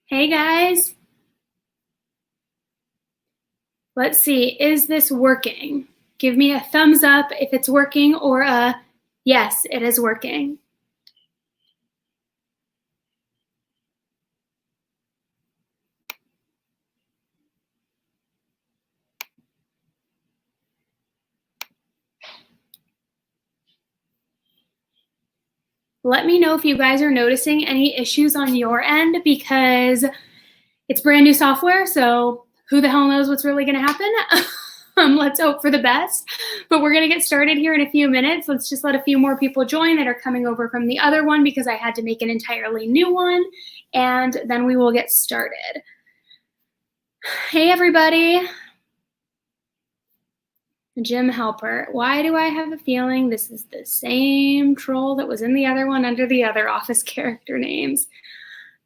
Hey guys. Let's see, is this working? Give me a thumbs up if it's working or a yes, it is working. Let me know if you guys are noticing any issues on your end because it's brand new software, so who the hell knows what's really going to happen. Let's hope for the best. But we're going to get started here in a few minutes. Let's just let a few more people join that are coming over from the other one because I had to make an entirely new one, and then we will get started. Hey, everybody. Jim Helper. Why do I have a feeling this is the same troll that was in the other one under the other office character names?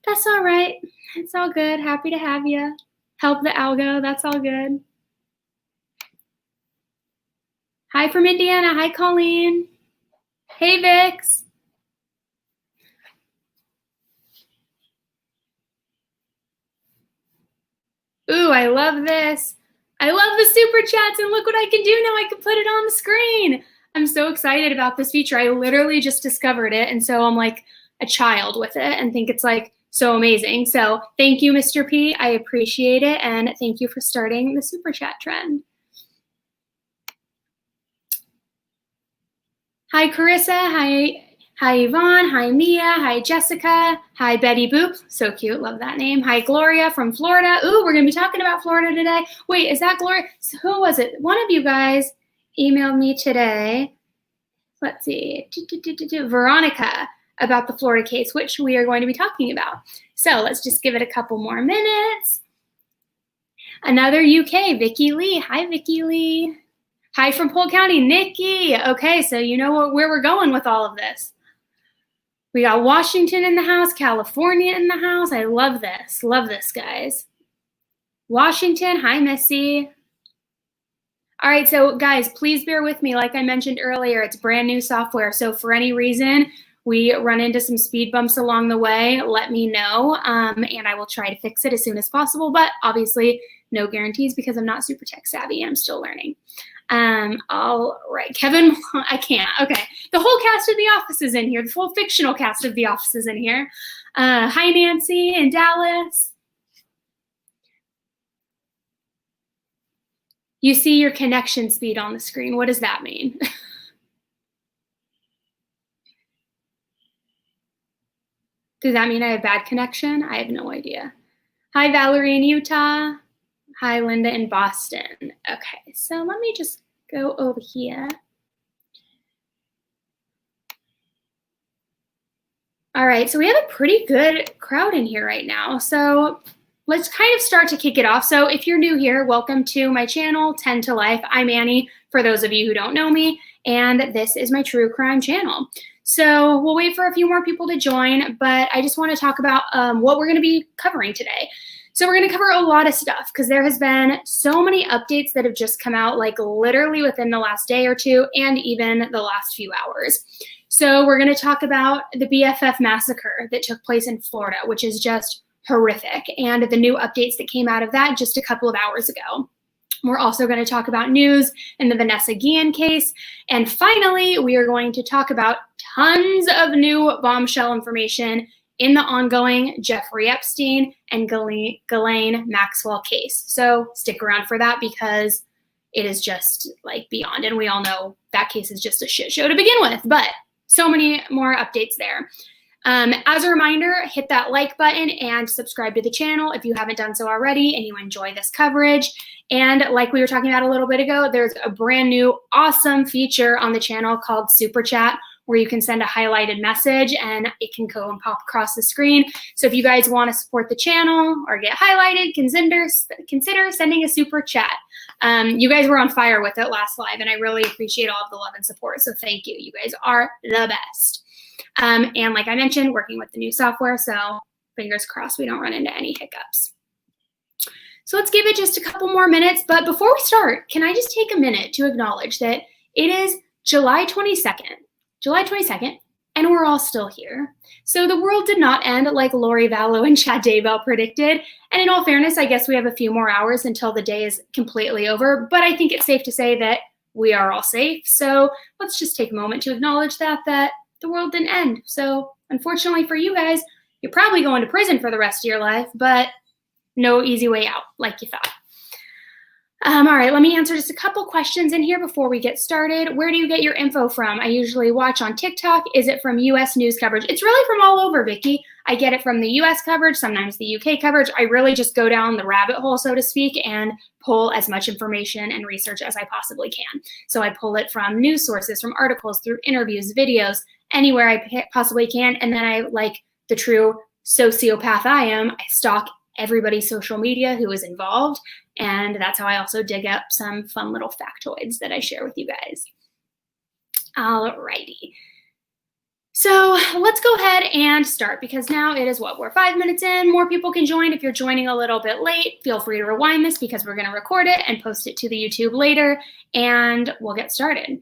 That's all right. It's all good. Happy to have you. Help the algo. That's all good. Hi from Indiana. Hi, Colleen. Hey, Vix. Ooh, I love this. I love the super chats, and look what I can do now. I can put it on the screen. I'm so excited about this feature. I literally just discovered it, and so I'm like a child with it and think it's like so amazing. So thank you, Mr. P. I appreciate it, and thank you for starting the super chat trend. Hi, Carissa. Hi, Yvonne. Hi, Mia. Hi, Jessica. Hi, Betty Boop. So cute. Love that name. Hi, Gloria from Florida. Ooh, we're going to be talking about Florida today. Wait, is that Gloria? So who was it? One of you guys emailed me today. Let's see. Veronica about the Florida case, which we are going to be talking about. So let's just give it a couple more minutes. Another UK, Vicky Lee. Hi, Vicky Lee. Hi from Polk County, Nikki. Okay, so you know where we're going with all of this. We got Washington in the house, California in the house. I love this. Love this, guys. Washington, hi, Missy. All right, so guys, please bear with me. Like I mentioned earlier, it's brand new software. So for any reason we run into some speed bumps along the way, let me know, and I will try to fix it as soon as possible. But obviously, no guarantees because I'm not super tech savvy and I'm still learning. All right, Kevin, I can't. Okay, the whole cast of The Office is in here. The full fictional cast of The Office is in here. Hi, Nancy in Dallas. You see your connection speed on the screen. What does that mean? Does that mean I have bad connection? I have no idea. Hi, Valerie in Utah. Hi, Linda in Boston. Okay, so let me just go over here. All right, so we have a pretty good crowd in here right now. So let's kind of start to kick it off. So if you're new here, welcome to my channel, 10 to Life. I'm Annie, for those of you who don't know me, and this is my true crime channel. So we'll wait for a few more people to join, but I just want to talk about what we're going to be covering today. So we're going to cover a lot of stuff because there has been so many updates that have just come out, like literally within the last day or two and even the last few hours. So we're going to talk about the BFF Massacre that took place in Florida, which is just horrific, and the new updates that came out of that just a couple of hours ago. We're also going to talk about news in the Vanessa Guillen case. And finally, we are going to talk about tons of new bombshell information in the ongoing Jeffrey Epstein and Ghislaine Maxwell case. So stick around for that because it is just like beyond. And we all know that case is just a shit show to begin with, but so many more updates there. As a reminder, hit that like button and subscribe to the channel if you haven't done so already and you enjoy this coverage. And like we were talking about a little bit ago, there's a brand new awesome feature on the channel called Super Chat, where you can send a highlighted message and it can go and pop across the screen. So if you guys want to support the channel or get highlighted, consider sending a super chat. You guys were on fire with it last live, and I really appreciate all of the love and support. So thank you. You guys are the best. And like I mentioned, working with the new software, so fingers crossed we don't run into any hiccups. So let's give it just a couple more minutes. But before we start, can I just take a minute to acknowledge that it is July 22nd. July 22nd, And we're all still here. So the world did not end like Lori Vallow and Chad Daybell predicted. And in all fairness, I guess we have a few more hours until the day is completely over. But I think it's safe to say that we are all safe. So let's just take a moment to acknowledge that the world didn't end. So unfortunately for you guys, you're probably going to prison for the rest of your life, but no easy way out like you thought. All right, let me answer just a couple questions in here before we get started. Where do you get your info from? I usually watch on TikTok. Is it from US news coverage? It's really from all over, Vicky. I get it from the US coverage, sometimes the UK coverage. I really just go down the rabbit hole, so to speak, and pull as much information and research as I possibly can. So I pull it from news sources, from articles, through interviews, videos, anywhere I possibly can. And then I, like the true sociopath I am, I stalk everybody's social media who is involved. And that's how I also dig up some fun little factoids that I share with you guys. Alrighty. So let's go ahead and start, because now it is we're 5 minutes in. More people can join. If you're joining a little bit late, feel free to rewind this, because we're going to record it and post it to the YouTube later, and we'll get started.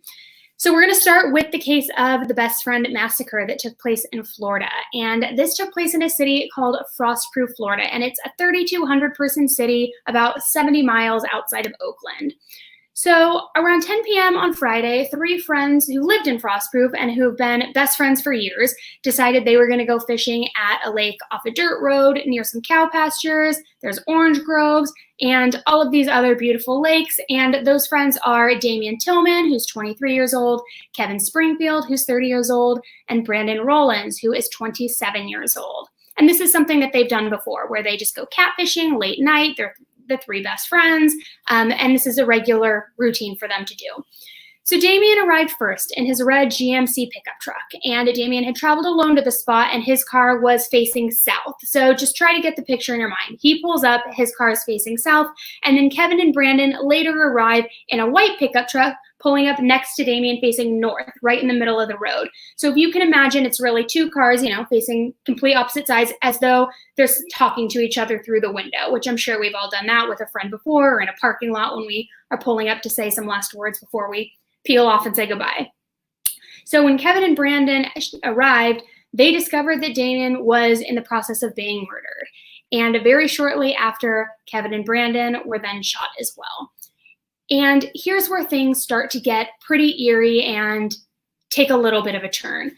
So we're going to start with the case of the Best Friend Massacre that took place in Florida. And this took place in a city called Frostproof, Florida. And it's a 3,200 person city about 70 miles outside of Oakland. So around 10 p.m. on Friday, 3 friends who lived in Frostproof and who have been best friends for years decided they were going to go fishing at a lake off a dirt road near some cow pastures. There's orange groves and all of these other beautiful lakes. And those friends are Damian Tillman, who's 23 years old, Kevin Springfield, who's 30 years old, and Brandon Rollins, who is 27 years old. And this is something that they've done before, where they just go catfishing late night. They're the 3 best friends, and this is a regular routine for them to do. So Damian arrived first in his red GMC pickup truck, and Damian had traveled alone to the spot, and his car was facing south. So just try to get the picture in your mind. He pulls up, his car is facing south, and then Kevin and Brandon later arrive in a white pickup truck pulling up next to Damian facing north, right in the middle of the road. So if you can imagine, it's really 2 cars, facing complete opposite sides, as though they're talking to each other through the window, which I'm sure we've all done that with a friend before, or in a parking lot when we are pulling up to say some last words before we peel off and say goodbye. So when Kevin and Brandon arrived, they discovered that Damian was in the process of being murdered. And very shortly after, Kevin and Brandon were then shot as well. And here's where things start to get pretty eerie and take a little bit of a turn.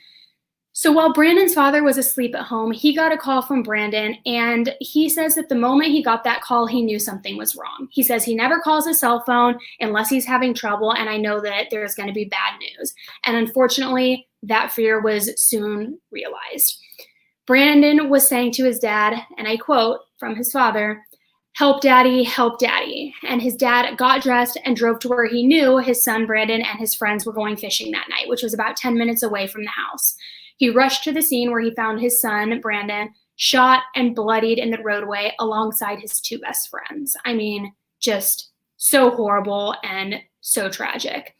So while Brandon's father was asleep at home, he got a call from Brandon, and he says that the moment he got that call, he knew something was wrong. He says he never calls his cell phone unless he's having trouble, and I know that there's going to be bad news. And unfortunately, that fear was soon realized. Brandon was saying to his dad, and I quote from his father, "Help, Daddy, help, Daddy." And his dad got dressed and drove to where he knew his son, Brandon, and his friends were going fishing that night, which was about 10 minutes away from the house. He rushed to the scene where he found his son, Brandon, shot and bloodied in the roadway alongside his 2 best friends. I mean, just so horrible and so tragic.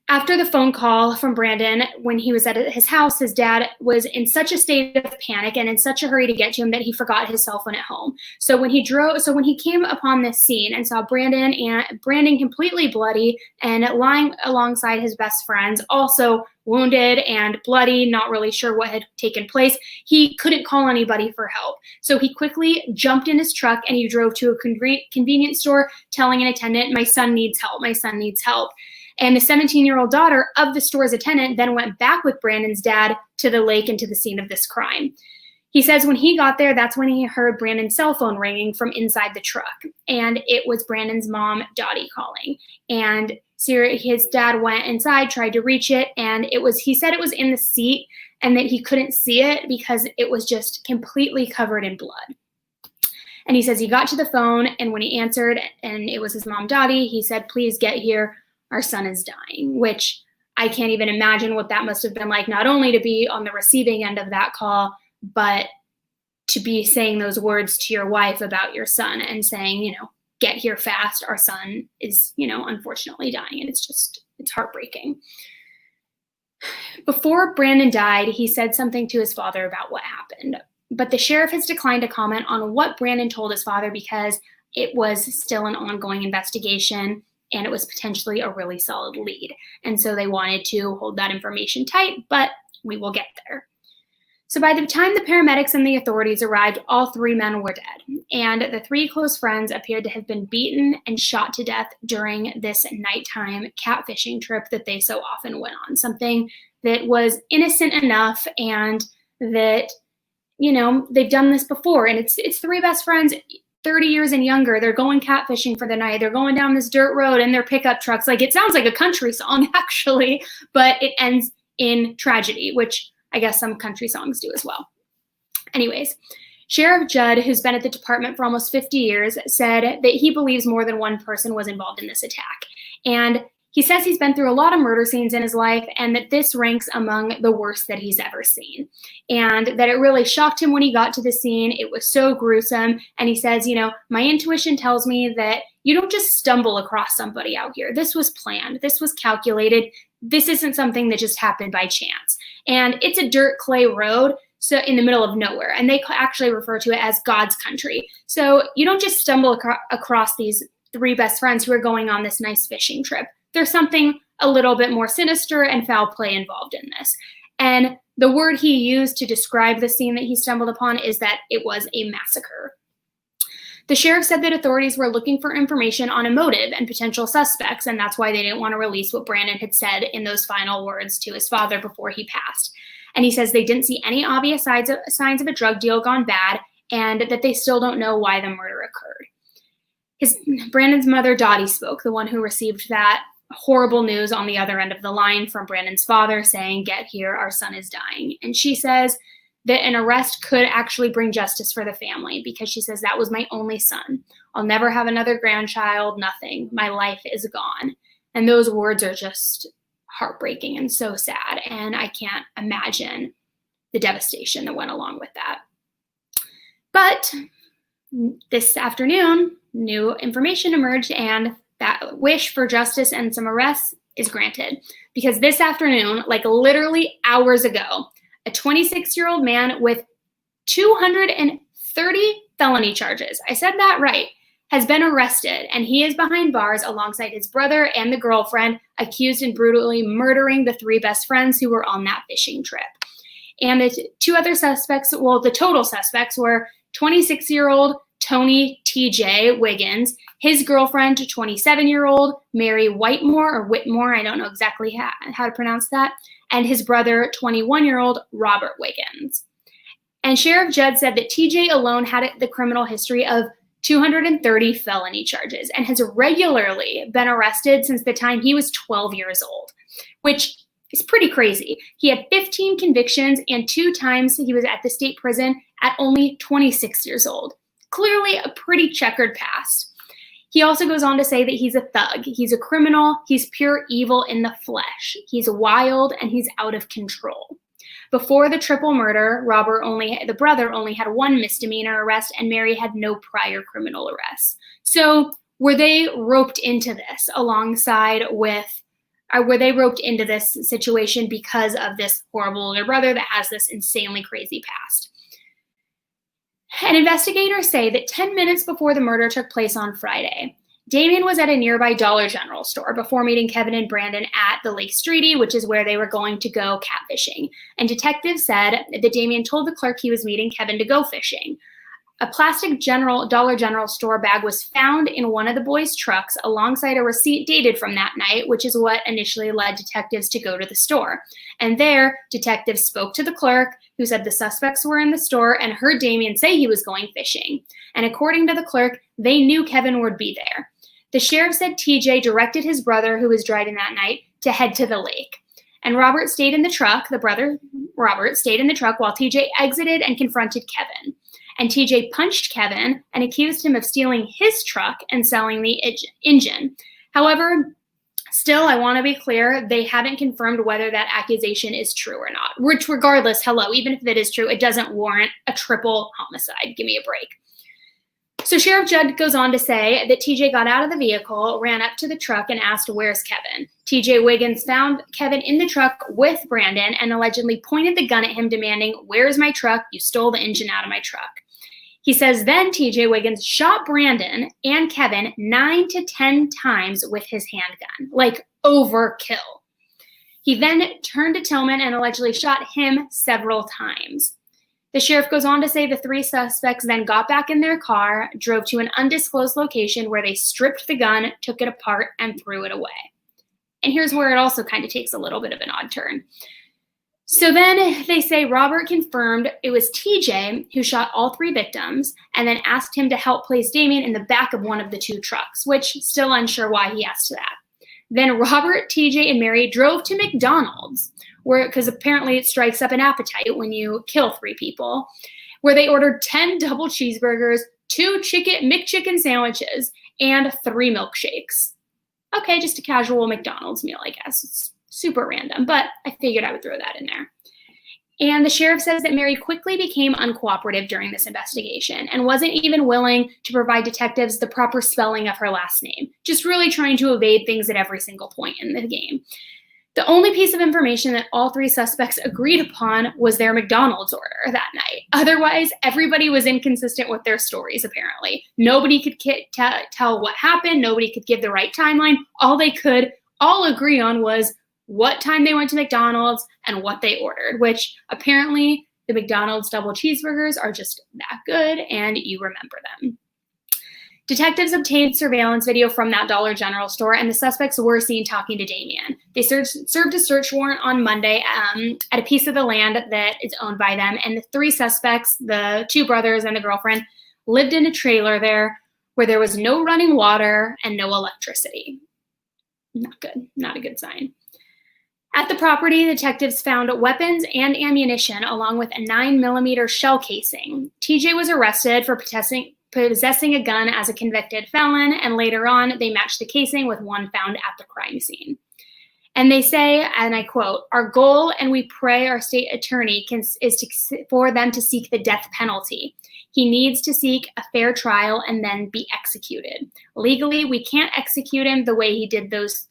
After the phone call from Brandon, when he was at his house, his dad was in such a state of panic and in such a hurry to get to him that he forgot his cell phone at home. So when he came upon this scene and saw Brandon completely bloody and lying alongside his best friends, also wounded and bloody, not really sure what had taken place, he couldn't call anybody for help. So he quickly jumped in his truck and he drove to a convenience store, telling an attendant, "My son needs help, my son needs help." And the 17-year-old daughter of the store's attendant then went back with Brandon's dad to the lake and to the scene of this crime. He says when he got there, that's when he heard Brandon's cell phone ringing from inside the truck. And it was Brandon's mom, Dottie, calling. And his dad went inside, tried to reach it, and he said it was in the seat and that he couldn't see it because it was just completely covered in blood. And he says he got to the phone, and when he answered and it was his mom, Dottie, he said, "Please get here. Our son is dying," which I can't even imagine what that must have been like, not only to be on the receiving end of that call, but to be saying those words to your wife about your son and saying, "Get here fast. Our son is, unfortunately dying." And it's heartbreaking. Before Brandon died, he said something to his father about what happened, but the sheriff has declined to comment on what Brandon told his father because it was still an ongoing investigation. and it was potentially a really solid lead. And so they wanted to hold that information tight, but we will get there. So by the time the paramedics and the authorities arrived, all 3 men were dead, and the 3 close friends appeared to have been beaten and shot to death during this nighttime catfishing trip that they so often went on, something that was innocent enough and that, you know, they've done this before, and it's 3 best friends, 30 years and younger. They're going catfishing for the night. They're going down this dirt road in their pickup trucks. Like, it sounds like a country song, actually, but it ends in tragedy, which I guess some country songs do as well. Anyways, Sheriff Judd, who's been at the department for almost 50 years, said that he believes more than one person was involved in this attack. And he says he's been through a lot of murder scenes in his life, and that this ranks among the worst that he's ever seen. And that it really shocked him when he got to the scene. It was so gruesome. And he says, you know, my intuition tells me that you don't just stumble across somebody out here. This was planned. This was calculated. This isn't something that just happened by chance. And it's a dirt clay road, so in the middle of nowhere. And they actually refer to it as God's country. So you don't just stumble across these 3 best friends who are going on this nice fishing trip. There's something a little bit more sinister and foul play involved in this. And the word he used to describe the scene that he stumbled upon is that it was a massacre. The sheriff said that authorities were looking for information on a motive and potential suspects, and that's why they didn't want to release what Brandon had said in those final words to his father before he passed. And he says they didn't see any obvious signs of a drug deal gone bad, and that they still don't know why the murder occurred. Brandon's mother, Dottie, spoke, the one who received that horrible news on the other end of the line from Brandon's father saying, "Get here, our son is dying." And she says that an arrest could actually bring justice for the family, because she says, that was my only son. I'll never have another grandchild, nothing. My life is gone. And those words are just heartbreaking and so sad. And I can't imagine the devastation that went along with that. But this afternoon, new information emerged, and that wish for justice and some arrests is granted. Because this afternoon, like literally hours ago, a 26-year-old man with 230 felony charges, I said that right, has been arrested, and he is behind bars alongside his brother and the girlfriend, accused in brutally murdering the 3 best friends who were on that fishing trip. And the 2 other suspects, well, the total suspects were 26-year-old Tony T.J. Wiggins, his girlfriend, 27-year-old Mary Whitmore, I don't know exactly how to pronounce that, and his brother, 21-year-old Robert Wiggins. And Sheriff Judd said that TJ alone had the criminal history of 230 felony charges and has regularly been arrested since the time he was 12 years old, which is pretty crazy. He had 15 convictions, and 2 times he was at the state prison at only 26 years old. Clearly a pretty checkered past. He also goes on to say that he's a thug, he's a criminal, he's pure evil in the flesh, he's wild, and he's out of control. Before the triple murder, the brother only had 1 misdemeanor arrest, and Mary had no prior criminal arrests. So were they roped into this were they roped into this situation because of this horrible older brother that has this insanely crazy past? And investigators say that 10 minutes before the murder took place on Friday, Damien was at a nearby Dollar General store before meeting Kevin and Brandon at the Lake Streety, which is where they were going to go catfishing. And detectives said that Damien told the clerk he was meeting Kevin to go fishing. A plastic Dollar General store bag was found in one of the boys' trucks alongside a receipt dated from that night, which is what initially led detectives to go to the store. And there, detectives spoke to the clerk, who said the suspects were in the store and heard Damien say he was going fishing. And according to the clerk, they knew Kevin would be there. The sheriff said TJ directed his brother, who was driving that night, to head to the lake. And Robert stayed in the truck, the brother Robert stayed in the truck while TJ exited and confronted Kevin. And TJ punched Kevin and accused him of stealing his truck and selling the engine. However, still, I want to be clear, they haven't confirmed whether that accusation is true or not. Which, regardless, even if it is true, it doesn't warrant a triple homicide. Give me a break. So Sheriff Judd goes on to say that TJ got out of the vehicle, ran up to the truck, and asked, "Where's Kevin?" TJ Wiggins found Kevin in the truck with Brandon and allegedly pointed the gun at him, demanding, "Where's my truck? You stole the engine out of my truck." He says then TJ Wiggins shot Brandon and Kevin 9 to 10 times with his handgun, like overkill. He then turned to Tillman and allegedly shot him several times. The sheriff goes on to say the three suspects then got back in their car, drove to an undisclosed location where they stripped the gun, took it apart, and threw it away. And here's where it also kind of takes a little bit of an odd turn. So then they say Robert confirmed it was TJ who shot all three victims and then asked him to help place Damien in the back of one of the two trucks, which still unsure why he asked that. Then Robert, TJ, and Mary drove to McDonald's, because apparently it strikes up an appetite when you kill three people, where they ordered 10 double cheeseburgers, 2 McChicken sandwiches, and 3 milkshakes. Okay, just a casual McDonald's meal, I guess. It's super random, but I figured I would throw that in there. And the sheriff says that Mary quickly became uncooperative during this investigation and wasn't even willing to provide detectives the proper spelling of her last name, just really trying to evade things at every single point in the game. The only piece of information that all three suspects agreed upon was their McDonald's order that night. Otherwise, everybody was inconsistent with their stories, apparently. Nobody could tell what happened. Nobody could give the right timeline. All they could all agree on was what time they went to McDonald's and what they ordered, which apparently the McDonald's double cheeseburgers are just that good and you remember them. Detectives obtained surveillance video from that Dollar General store, and the suspects were seen talking to Damien. They served a search warrant on Monday at a piece of the land that is owned by them, and the three suspects, the 2 brothers and the girlfriend, lived in a trailer there where there was no running water and no electricity. Not good. Not a good sign. At the property, detectives found weapons and ammunition along with a 9mm shell casing. TJ was arrested for possessing a gun as a convicted felon, and later on, they matched the casing with one found at the crime scene. And they say, and I quote, "Our goal, and we pray our state attorney for them to seek the death penalty. He needs to seek a fair trial and then be executed. Legally, we can't execute him the way he did those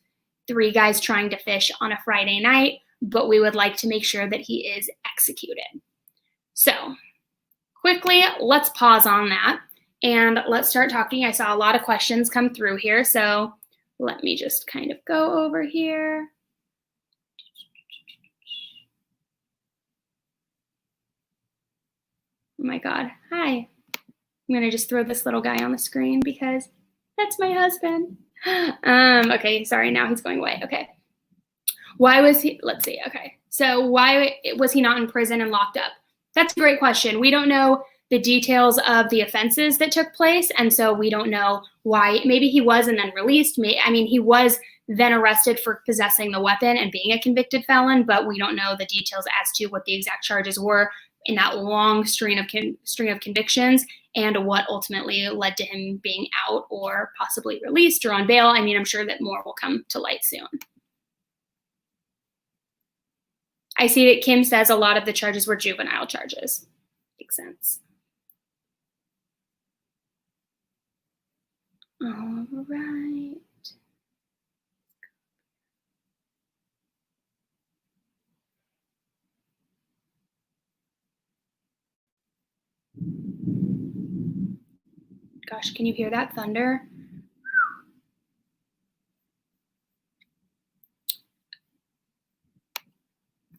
3 guys trying to fish on a Friday night, but we would like to make sure that he is executed." So, quickly, let's pause on that. And let's start talking. I saw a lot of questions come through here, so let me just kind of go over here. Oh my God, hi. I'm gonna just throw this little guy on the screen because that's my husband. Okay, sorry, now he's going away, okay. Why was he, let's see, okay. So why was he not in prison and locked up? That's a great question. We don't know the details of the offenses that took place, and so we don't know why. Maybe he was and then released. He was then arrested for possessing the weapon and being a convicted felon, but we don't know the details as to what the exact charges were in that long string of convictions and what ultimately led to him being out or possibly released or on bail. I mean, I'm sure that more will come to light soon. I see that Kim says a lot of the charges were juvenile charges. Makes sense. All right. Gosh, can you hear that thunder?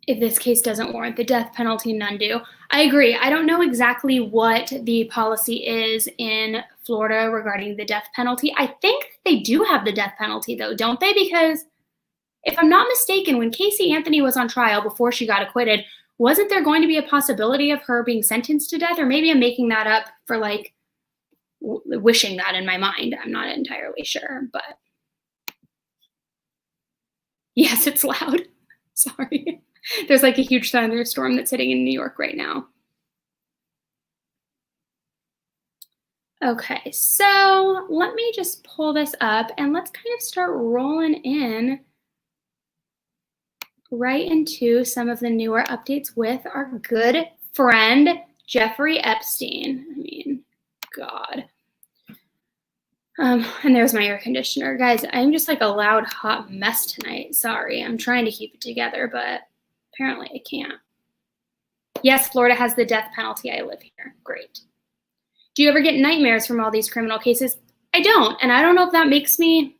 If this case doesn't warrant the death penalty, none do. I agree. I don't know exactly what the policy is in Florida regarding the death penalty. I think they do have the death penalty, though, don't they? Because if I'm not mistaken, when Casey Anthony was on trial before she got acquitted, wasn't there going to be a possibility of her being sentenced to death? Or maybe I'm making that up for like wishing that in my mind. I'm not entirely sure, but yes, it's loud. Sorry. There's like a huge thunderstorm that's hitting in New York right now. Okay, so let me just pull this up and let's kind of start rolling in right into some of the newer updates with our good friend, Jeffrey Epstein. I mean, God. And there's my air conditioner. Guys, I'm just like a loud, hot mess tonight. Sorry, I'm trying to keep it together, but apparently I can't. Yes, Florida has the death penalty. I live here. Great. Do you ever get nightmares from all these criminal cases? I don't, and I don't know if that makes me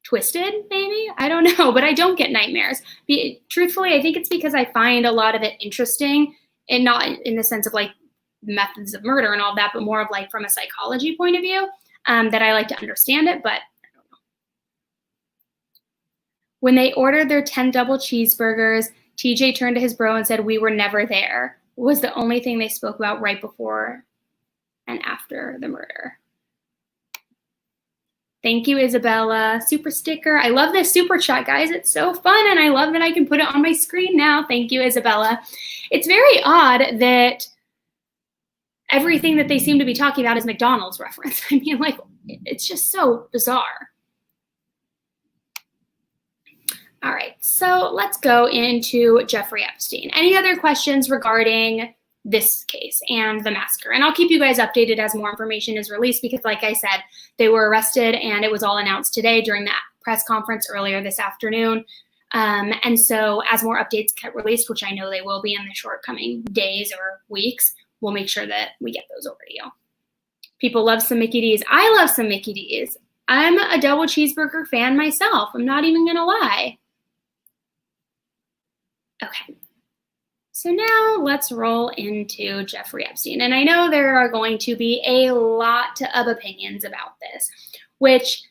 twisted, maybe? I don't know, but I don't get nightmares. Truthfully, I think it's because I find a lot of it interesting, and not in the sense of like methods of murder and all that, but more of like from a psychology point of view, that I like to understand it, but I don't know. When they ordered their 10 double cheeseburgers, TJ turned to his bro and said, "We were never there." Was the only thing they spoke about right before and after the murder. Thank you, Isabella. Super sticker. I love this super chat, guys. It's so fun, and I love that I can put it on my screen now. Thank you, Isabella. It's very odd that everything that they seem to be talking about is McDonald's reference. I mean, like, it's just so bizarre. All right, so let's go into Jeffrey Epstein. Any other questions regarding this case and the massacre? And I'll keep you guys updated as more information is released, because like I said, they were arrested and it was all announced today during that press conference earlier this afternoon. And so as more updates get released, which I know they will be in the short coming days or weeks, we'll make sure that we get those over to you. People love some Mickey D's. I love some Mickey D's. I'm a double cheeseburger fan myself. I'm not even gonna lie. Okay. So now let's roll into Jeffrey Epstein. And I know there are going to be a lot of opinions about this, which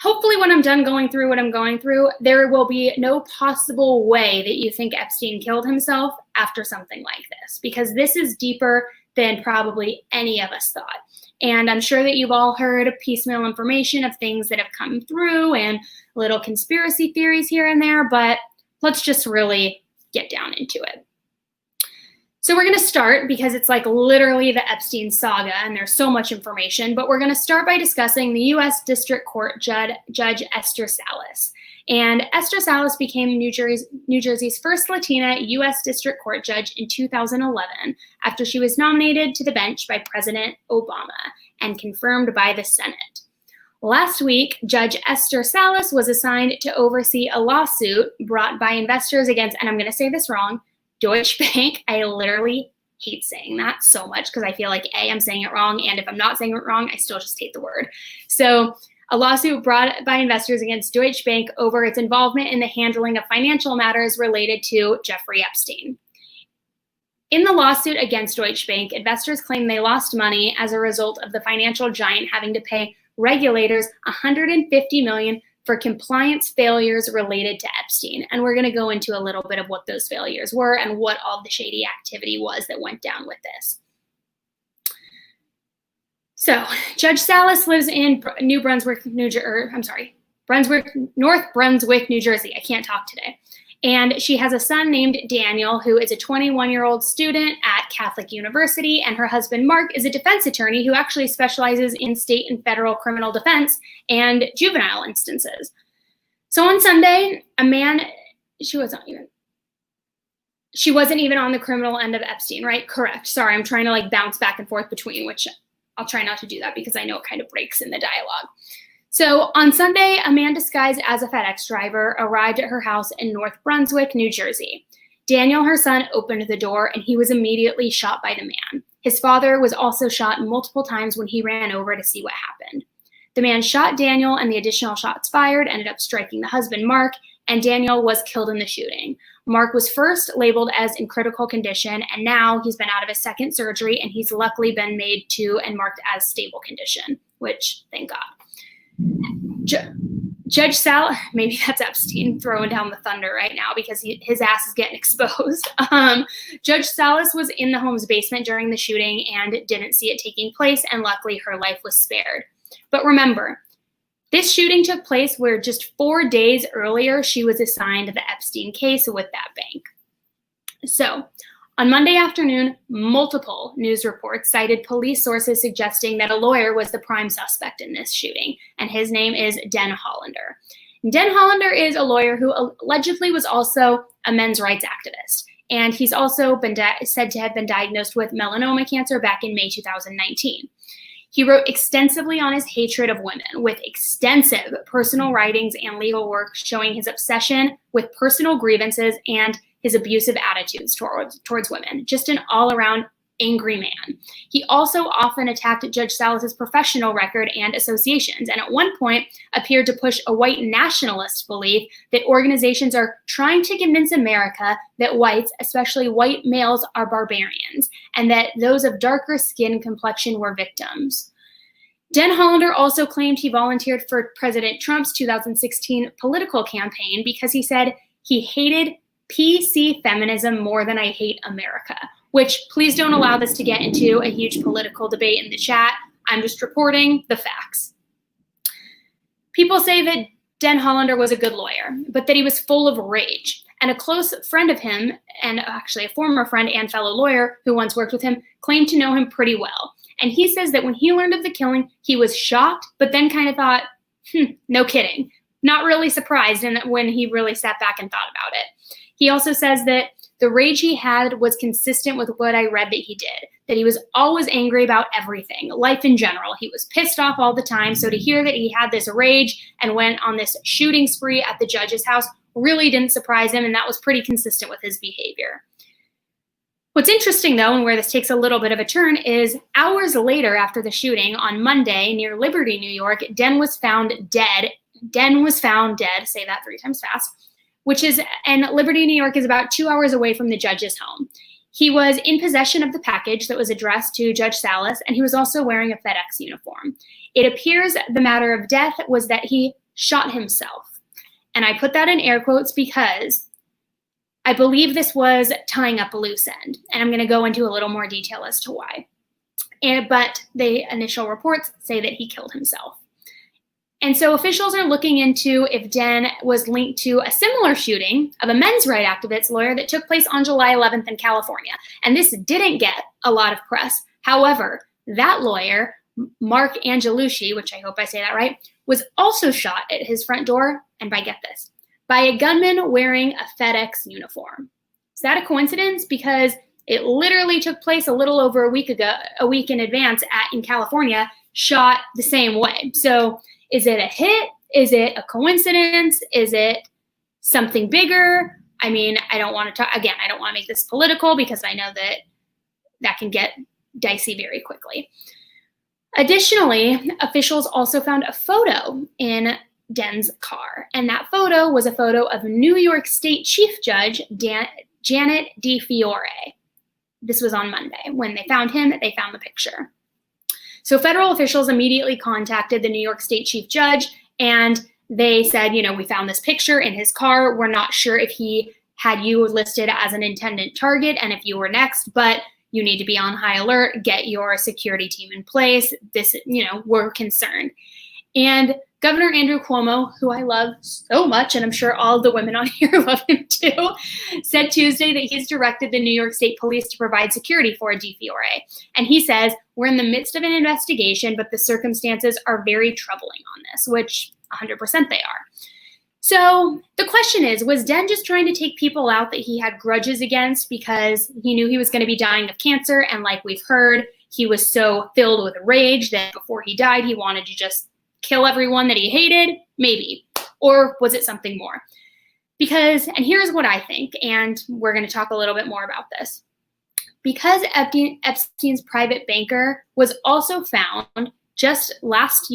hopefully when I'm done going through what I'm going through, there will be no possible way that you think Epstein killed himself after something like this, because this is deeper than probably any of us thought. And I'm sure that you've all heard piecemeal information of things that have come through and little conspiracy theories here and there, but let's just really get down into it. So we're going to start, because it's like literally the Epstein saga and there's so much information, but we're going to start by discussing the U.S. District Court Judge Esther Salas. And Esther Salas became New Jersey's first Latina U.S. District Court judge in 2011 after she was nominated to the bench by President Obama and confirmed by the Senate. Last week, Judge Esther Salas was assigned to oversee a lawsuit brought by investors against, and I'm going to say this wrong, Deutsche Bank. I literally hate saying that so much because I feel like A, I'm saying it wrong, and if I'm not saying it wrong, I still just hate the word. So a lawsuit brought by investors against Deutsche Bank over its involvement in the handling of financial matters related to Jeffrey Epstein. In the lawsuit against Deutsche Bank, investors claim they lost money as a result of the financial giant having to pay regulators $150 million for compliance failures related to Epstein. And we're going to go into a little bit of what those failures were and what all the shady activity was that went down with this. So Judge Salas lives in North Brunswick, New Jersey. I can't talk today. And she has a son named Daniel, who is a 21-year-old student at Catholic University, and her husband, Mark, is a defense attorney who actually specializes in state and federal criminal defense and juvenile instances. So on Sunday, she wasn't even on the criminal end of Epstein, right? Correct. Sorry, I'm trying to like bounce back and forth between, which I'll try not to do that because I know it kind of breaks in the dialogue. So on Sunday, a man disguised as a FedEx driver arrived at her house in North Brunswick, New Jersey. Daniel, her son, opened the door and he was immediately shot by the man. His father was also shot multiple times when he ran over to see what happened. The man shot Daniel, and the additional shots fired ended up striking the husband, Mark, and Daniel was killed in the shooting. Mark was first labeled as in critical condition, and now he's been out of his second surgery, and he's luckily been made to and marked as stable condition, which, thank God. Judge Salas, maybe that's Epstein throwing down the thunder right now because his ass is getting exposed. Judge Salas was in the home's basement during the shooting and didn't see it taking place, and luckily her life was spared. But remember, this shooting took place where just 4 days earlier she was assigned the Epstein case with that bank. So on Monday afternoon, multiple news reports cited police sources suggesting that a lawyer was the prime suspect in this shooting, and his name is Den Hollander. Den Hollander is a lawyer who allegedly was also a men's rights activist, and he's also been said to have been diagnosed with melanoma cancer back in May 2019. He wrote extensively on his hatred of women, with extensive personal writings and legal work showing his obsession with personal grievances and his abusive attitudes towards women. Just an all-around angry man. He also often attacked Judge Salas's professional record and associations, and at one point appeared to push a white nationalist belief that organizations are trying to convince America that whites, especially white males, are barbarians, and that those of darker skin complexion were victims. Den Hollander also claimed he volunteered for President Trump's 2016 political campaign because he said he hated PC feminism more than I hate America, which please don't allow this to get into a huge political debate in the chat. I'm just reporting the facts. People say that Den Hollander was a good lawyer, but that he was full of rage. And a close friend of him, and actually a former friend and fellow lawyer who once worked with him, claimed to know him pretty well. And he says that when he learned of the killing, he was shocked, but then kind of thought, no kidding. Not really surprised when he really sat back and thought about it. He also says that the rage he had was consistent with what I read that he did, that he was always angry about everything, life in general. He was pissed off all the time. So to hear that he had this rage and went on this shooting spree at the judge's house really didn't surprise him, and that was pretty consistent with his behavior. What's interesting, though, and where this takes a little bit of a turn, is hours later after the shooting on Monday near Liberty, New York, Den was found dead. Den was found dead, say that 3 times fast, and Liberty, New York is about 2 hours away from the judge's home. He was in possession of the package that was addressed to Judge Salas, and he was also wearing a FedEx uniform. It appears the matter of death was that he shot himself. And I put that in air quotes because I believe this was tying up a loose end. And I'm going to go into a little more detail as to why. But the initial reports say that he killed himself. And so officials are looking into if Den was linked to a similar shooting of a men's rights activist lawyer that took place on July 11th in California. And this didn't get a lot of press. However, that lawyer, Mark Angelucci, which I hope I say that right, was also shot at his front door, and get this, by a gunman wearing a FedEx uniform. Is that a coincidence? Because it literally took place a little over a week in advance in California, shot the same way. So is it a hit? Is it a coincidence? Is it something bigger? I mean, I don't want to make this political because I know that can get dicey very quickly. Additionally, officials also found a photo in Den's car, and that photo was a photo of New York State Chief Judge Janet DeFiore. This was on Monday. When they found him, they found the picture. So federal officials immediately contacted the New York State Chief Judge, and they said, we found this picture in his car. We're not sure if he had you listed as an intended target and if you were next, but you need to be on high alert, get your security team in place. We're concerned. And Governor Andrew Cuomo, who I love so much, and I'm sure all of the women on here love him too, said Tuesday that he's directed the New York State Police to provide security for DeFiore. And he says, we're in the midst of an investigation, but the circumstances are very troubling on this, which 100% they are. So the question is, was Den just trying to take people out that he had grudges against because he knew he was going to be dying of cancer? And like we've heard, he was so filled with rage that before he died, he wanted to just kill everyone that he hated? Maybe. Or was it something more? Because, and here's what I think, and we're going to talk a little bit more about this. Because Epstein's private banker was also found just last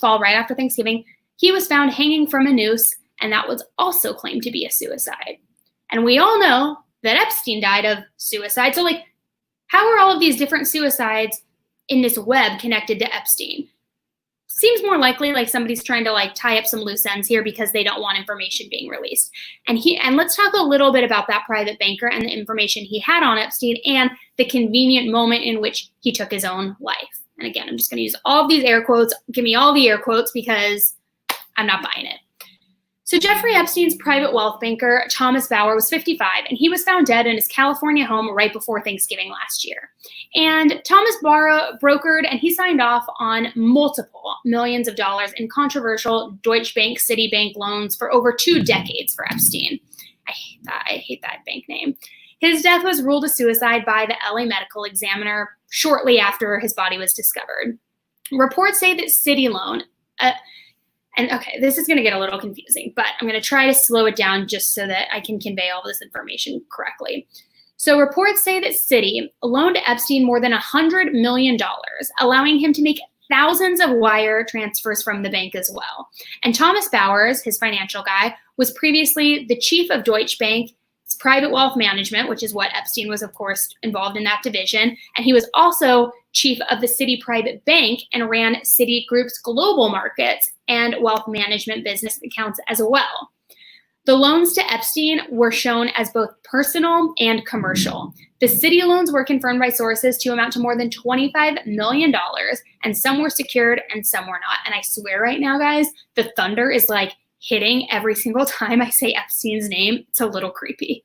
fall, right after Thanksgiving, he was found hanging from a noose, and that was also claimed to be a suicide. And we all know that Epstein died of suicide. So how are all of these different suicides in this web connected to Epstein? Seems more likely like somebody's trying to tie up some loose ends here because they don't want information being released. And let's talk a little bit about that private banker and the information he had on Epstein and the convenient moment in which he took his own life. And again, I'm just going to use all of these air quotes. Give me all the air quotes because I'm not buying it. So Jeffrey Epstein's private wealth banker, Thomas Bauer, was 55, and he was found dead in his California home right before Thanksgiving last year. And Thomas Bauer brokered and he signed off on multiple millions of dollars in controversial Deutsche Bank Citibank loans for over 2 decades for Epstein. I hate that bank name. His death was ruled a suicide by the LA Medical Examiner shortly after his body was discovered. Reports say that Citiloan, and okay, this is going to get a little confusing, but I'm going to try to slow it down just so that I can convey all this information correctly. So reports say that Citi loaned Epstein more than $100 million, allowing him to make thousands of wire transfers from the bank as well. And Thomas Bowers, his financial guy, was previously the chief of Deutsche Bank's private wealth management, which is what Epstein was, of course, involved in that division. And he was also chief of the Citi Private Bank and ran Citigroup's global markets and wealth management business accounts as well. The loans to Epstein were shown as both personal and commercial. The Citi loans were confirmed by sources to amount to more than $25 million, and some were secured and some were not. And I swear right now, guys, the thunder is like hitting every single time I say Epstein's name. It's a little creepy.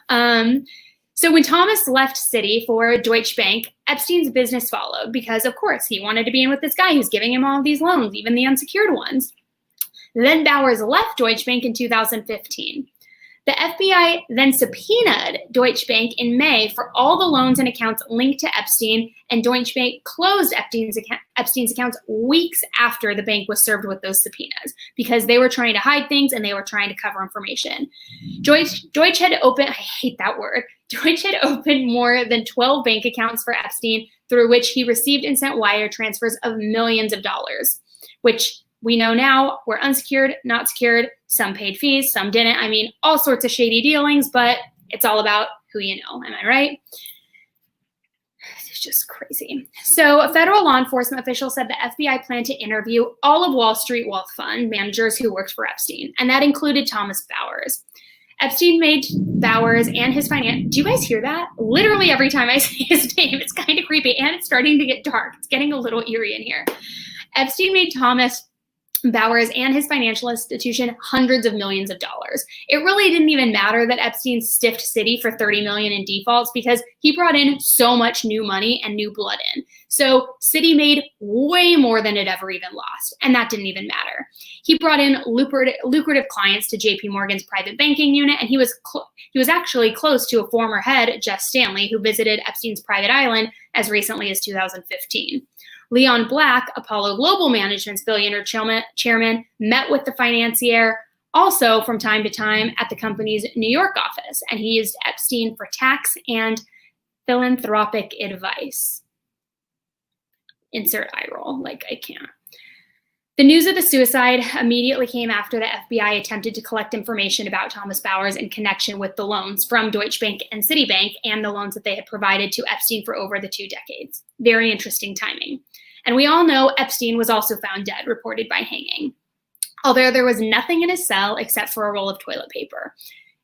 So when Thomas left Citi for Deutsche Bank, Epstein's business followed because, of course, he wanted to be in with this guy who's giving him all of these loans, even the unsecured ones. Then Bowers left Deutsche Bank in 2015. The FBI then subpoenaed Deutsche Bank in May for all the loans and accounts linked to Epstein, and Deutsche Bank closed Epstein's accounts weeks after the bank was served with those subpoenas because they were trying to hide things and they were trying to cover information. Deutsche had opened, I hate that word, Deutsche had opened more than 12 bank accounts for Epstein through which he received and sent wire transfers of millions of dollars, which we know now were unsecured, not secured, some paid fees, some didn't. I mean, all sorts of shady dealings, but it's all about who you know. Am I right? It's just crazy. So a federal law enforcement official said the FBI planned to interview all of Wall Street wealth fund managers who worked for Epstein, and that included Thomas Bowers. Epstein made Bowers and his finance. Do you guys hear that? Literally every time I say his name, it's kind of creepy, and it's starting to get dark. It's getting a little eerie in here. Epstein made Thomas Bowers and his financial institution hundreds of millions of dollars. It really didn't even matter that Epstein stiffed Citi for $30 million in defaults because he brought in so much new money and new blood in. So Citi made way more than it ever even lost, and that didn't even matter. He brought in lucrative clients to JP Morgan's private banking unit, and he was actually close to a former head, Jeff Stanley, who visited Epstein's private island as recently as 2015. Leon Black, Apollo Global Management's billionaire chairman, met with the financier also from time to time at the company's New York office, and he used Epstein for tax and philanthropic advice. Insert eye roll, like I can't. The news of the suicide immediately came after the FBI attempted to collect information about Thomas Bowers in connection with the loans from Deutsche Bank and Citibank and the loans that they had provided to Epstein for over the 2 decades. Very interesting timing. And we all know Epstein was also found dead, reported by hanging, although there was nothing in his cell except for a roll of toilet paper.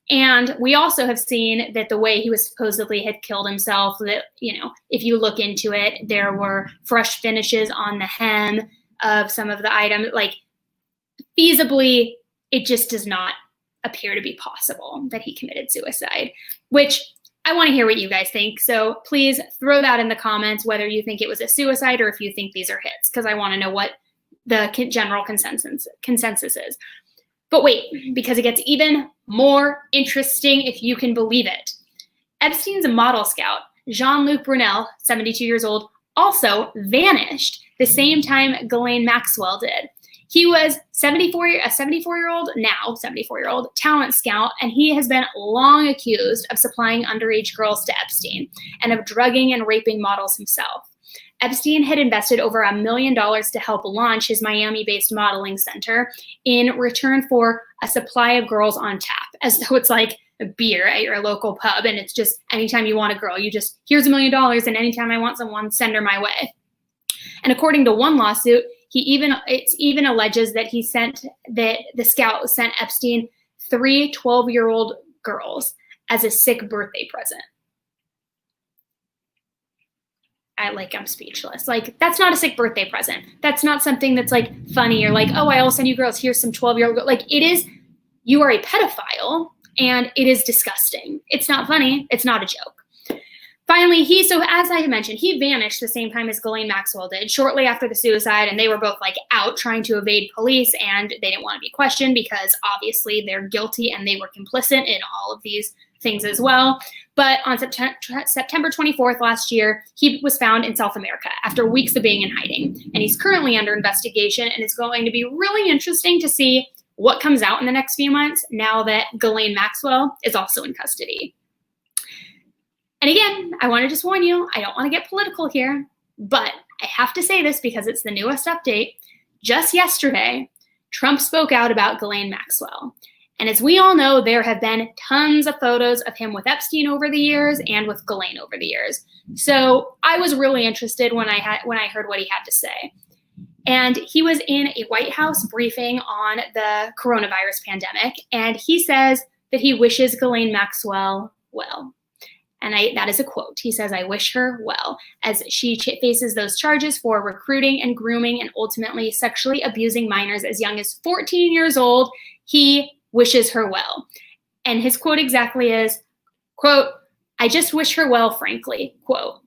And we also have seen that the way he was supposedly had killed himself, that, you know, if you look into it, there were fresh finishes on the hem of some of the items. Like, feasibly, it just does not appear to be possible that he committed suicide, which I want to hear what you guys think. So please throw that in the comments, whether you think it was a suicide or if you think these are hits, because I want to know what the general consensus is. But wait, because it gets even more interesting if you can believe it. Epstein's model scout, Jean-Luc Brunel, 72 years old, also vanished the same time Ghislaine Maxwell did. He was a 74-year-old talent scout, and he has been long accused of supplying underage girls to Epstein and of drugging and raping models himself. Epstein had invested over $1 million to help launch his Miami-based modeling center in return for a supply of girls on tap, as though it's like a beer at your local pub, and it's just anytime you want a girl, you just, here's $1 million, and anytime I want someone, send her my way. And according to one lawsuit, it even alleges that the scout sent Epstein 3 12-year-old girls as a sick birthday present. I'm speechless. Like, that's not a sick birthday present. That's not something that's like funny or like, oh, I'll send you girls, here's some 12-year-old girls. Like, it is, you are a pedophile, and it is disgusting. It's not funny. It's not a joke. Finally, so as I mentioned, he vanished the same time as Ghislaine Maxwell did, shortly after the suicide, and they were both like out trying to evade police, and they didn't want to be questioned because obviously they're guilty and they were complicit in all of these things as well. But on September 24th last year, he was found in South America after weeks of being in hiding, and he's currently under investigation, and it's going to be really interesting to see what comes out in the next few months now that Ghislaine Maxwell is also in custody. And again, I want to just warn you, I don't want to get political here, but I have to say this because it's the newest update. Just yesterday, Trump spoke out about Ghislaine Maxwell. And as we all know, there have been tons of photos of him with Epstein over the years and with Ghislaine over the years. So I was really interested when I heard what he had to say. And he was in a White House briefing on the coronavirus pandemic, and he says that he wishes Ghislaine Maxwell well. And that is a quote. He says, "I wish her well as she faces those charges for recruiting and grooming and ultimately sexually abusing minors as young as 14 years old. He wishes her well." And his quote exactly is, quote, "I just wish her well, frankly," quote.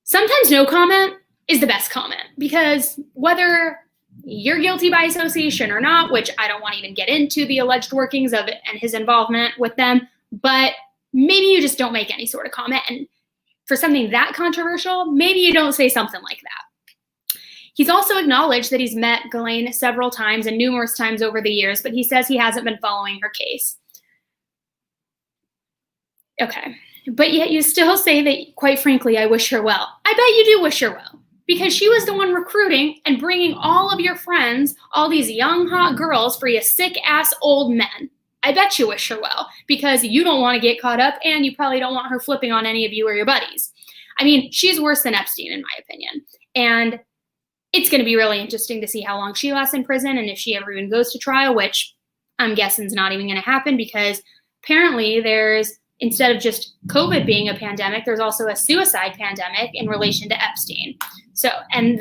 Sometimes no comment is the best comment, because whether you're guilty by association or not, which I don't want to even get into the alleged workings of it and his involvement with them, but maybe you just don't make any sort of comment. And for something that controversial, maybe you don't say something like that. He's also acknowledged that he's met Ghislaine several times and numerous times over the years, but he says he hasn't been following her case. Okay, but yet you still say that, quite frankly, I wish her well. I bet you do wish her well, because she was the one recruiting and bringing all of your friends, all these young, hot girls, for you sick-ass old men. I bet you wish her well, because you don't want to get caught up, and you probably don't want her flipping on any of you or your buddies. I mean, she's worse than Epstein, in my opinion. And it's going to be really interesting to see how long she lasts in prison and if she ever even goes to trial, which I'm guessing is not even going to happen, because apparently there's, instead of just COVID being a pandemic, there's also a suicide pandemic in relation to Epstein. So, and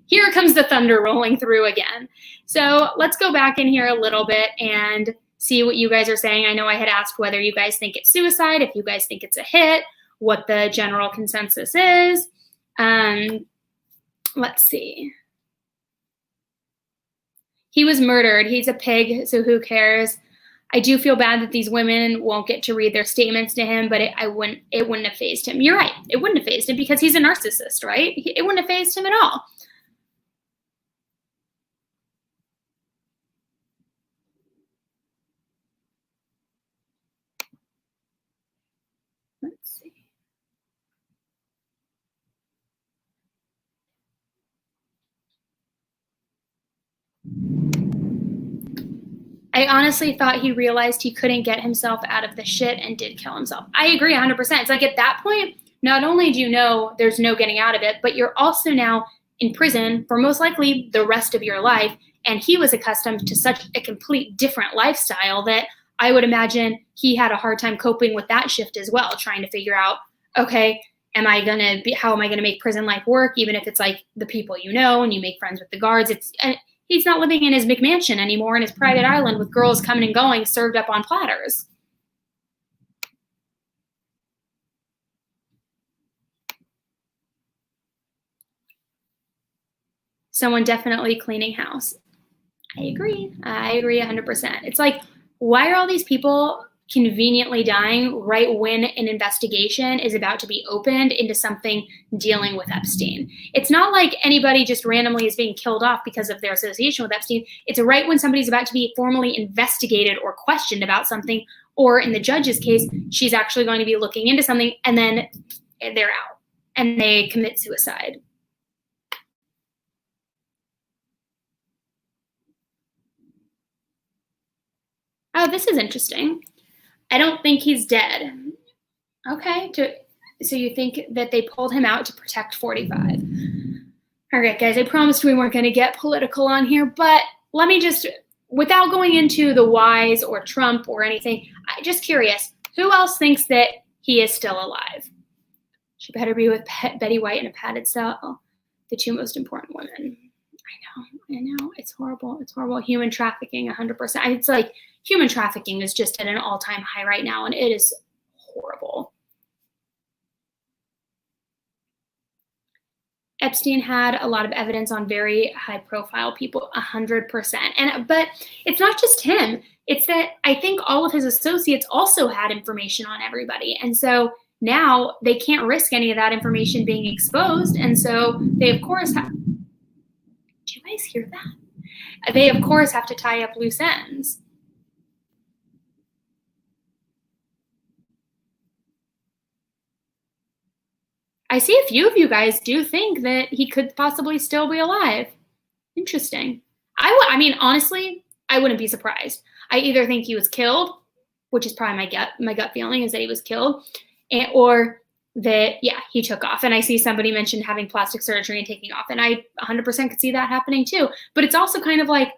here comes the thunder rolling through again. So let's go back in here a little bit and see what you guys are saying. I know I had asked whether you guys think it's suicide, if you guys think it's a hit, what the general consensus is. Let's see. He was murdered. He's a pig, so who cares? I do feel bad that these women won't get to read their statements to him, but it wouldn't have fazed him. You're right. It wouldn't have fazed him because he's a narcissist, right? It wouldn't have fazed him at all. Let's see. I honestly thought he realized he couldn't get himself out of the shit and did kill himself. I agree 100%. It's like at that point, not only do you know there's no getting out of it, but you're also now in prison for most likely the rest of your life. And he was accustomed to such a complete different lifestyle that I would imagine he had a hard time coping with that shift as well, trying to figure out, okay, how am I going to make prison life work? Even if it's like the people you know and you make friends with the guards, he's not living in his McMansion anymore in his private island with girls coming and going served up on platters. Someone definitely cleaning house. I agree 100%. It's like, why are all these people conveniently dying right when an investigation is about to be opened into something dealing with Epstein? It's not like anybody just randomly is being killed off because of their association with Epstein. It's right when somebody's about to be formally investigated or questioned about something, or in the judge's case, she's actually going to be looking into something, and then they're out and they commit suicide. Oh, this is interesting. I don't think he's dead. Okay, so you think that they pulled him out to protect 45. All right, guys, I promised we weren't going to get political on here, but let me just, without going into the whys or Trump or anything, I'm just curious, who else thinks that he is still alive? She better be with Betty White in a padded cell, the two most important women. I know, it's horrible. It's horrible. Human trafficking, 100%. It's like, human trafficking is just at an all-time high right now, and it is horrible. Epstein had a lot of evidence on very high-profile people, 100%. But it's not just him. It's that I think all of his associates also had information on everybody. And so now they can't risk any of that information being exposed. And so they, of course, have... Did you guys hear that? They, of course, have to tie up loose ends. I see a few of you guys do think that he could possibly still be alive. Interesting. I mean, honestly, I wouldn't be surprised. I either think he was killed, which is probably my gut feeling is that he was killed, or that, yeah, he took off. And I see somebody mentioned having plastic surgery and taking off. And I 100% could see that happening too. But it's also kind of like,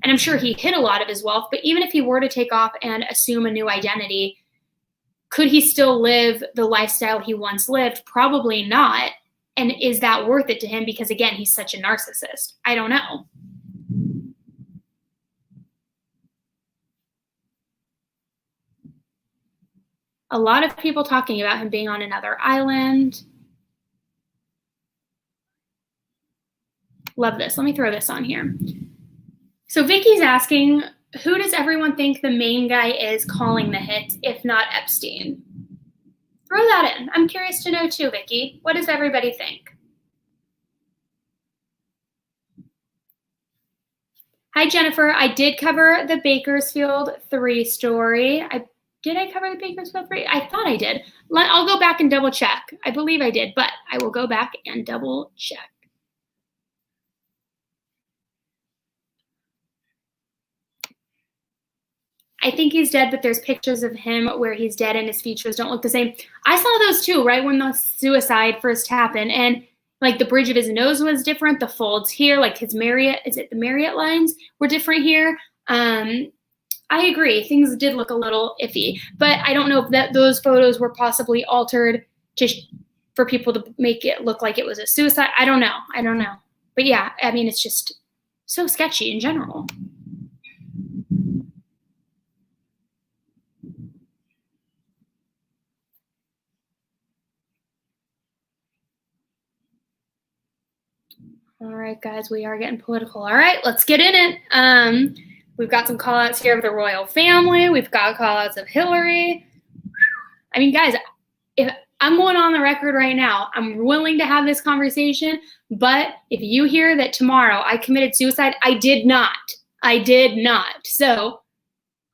and I'm sure he hid a lot of his wealth, but even if he were to take off and assume a new identity, could he still live the lifestyle he once lived? Probably not. And is that worth it to him? Because again, he's such a narcissist. I don't know. A lot of people talking about him being on another island. Love this. Let me throw this on here. So Vicky's asking, who does everyone think the main guy is calling the hits, if not Epstein? Throw that in. I'm curious to know too, Vicky. What does everybody think? Hi, Jennifer. I did cover the Bakersfield 3 story. Did I cover the Bakersfield 3? I thought I did. I'll go back and double check. I believe I did, but I will go back and double check. I think he's dead, but there's pictures of him where he's dead and his features don't look the same. I saw those too, right when the suicide first happened. And like the bridge of his nose was different. The folds here, like his Marriott, is it the Marriott lines were different here. I agree. Things did look a little iffy, but I don't know if that those photos were possibly altered for people to make it look like it was a suicide. I don't know. But yeah, I mean, it's just so sketchy in general. All right, guys, we are getting political. All right, let's get in it. We've got some call outs here of the royal family. We've got call outs of Hillary. I mean, guys, if I'm going on the record right now, I'm willing to have this conversation, but if you hear that tomorrow I committed suicide, I did not. So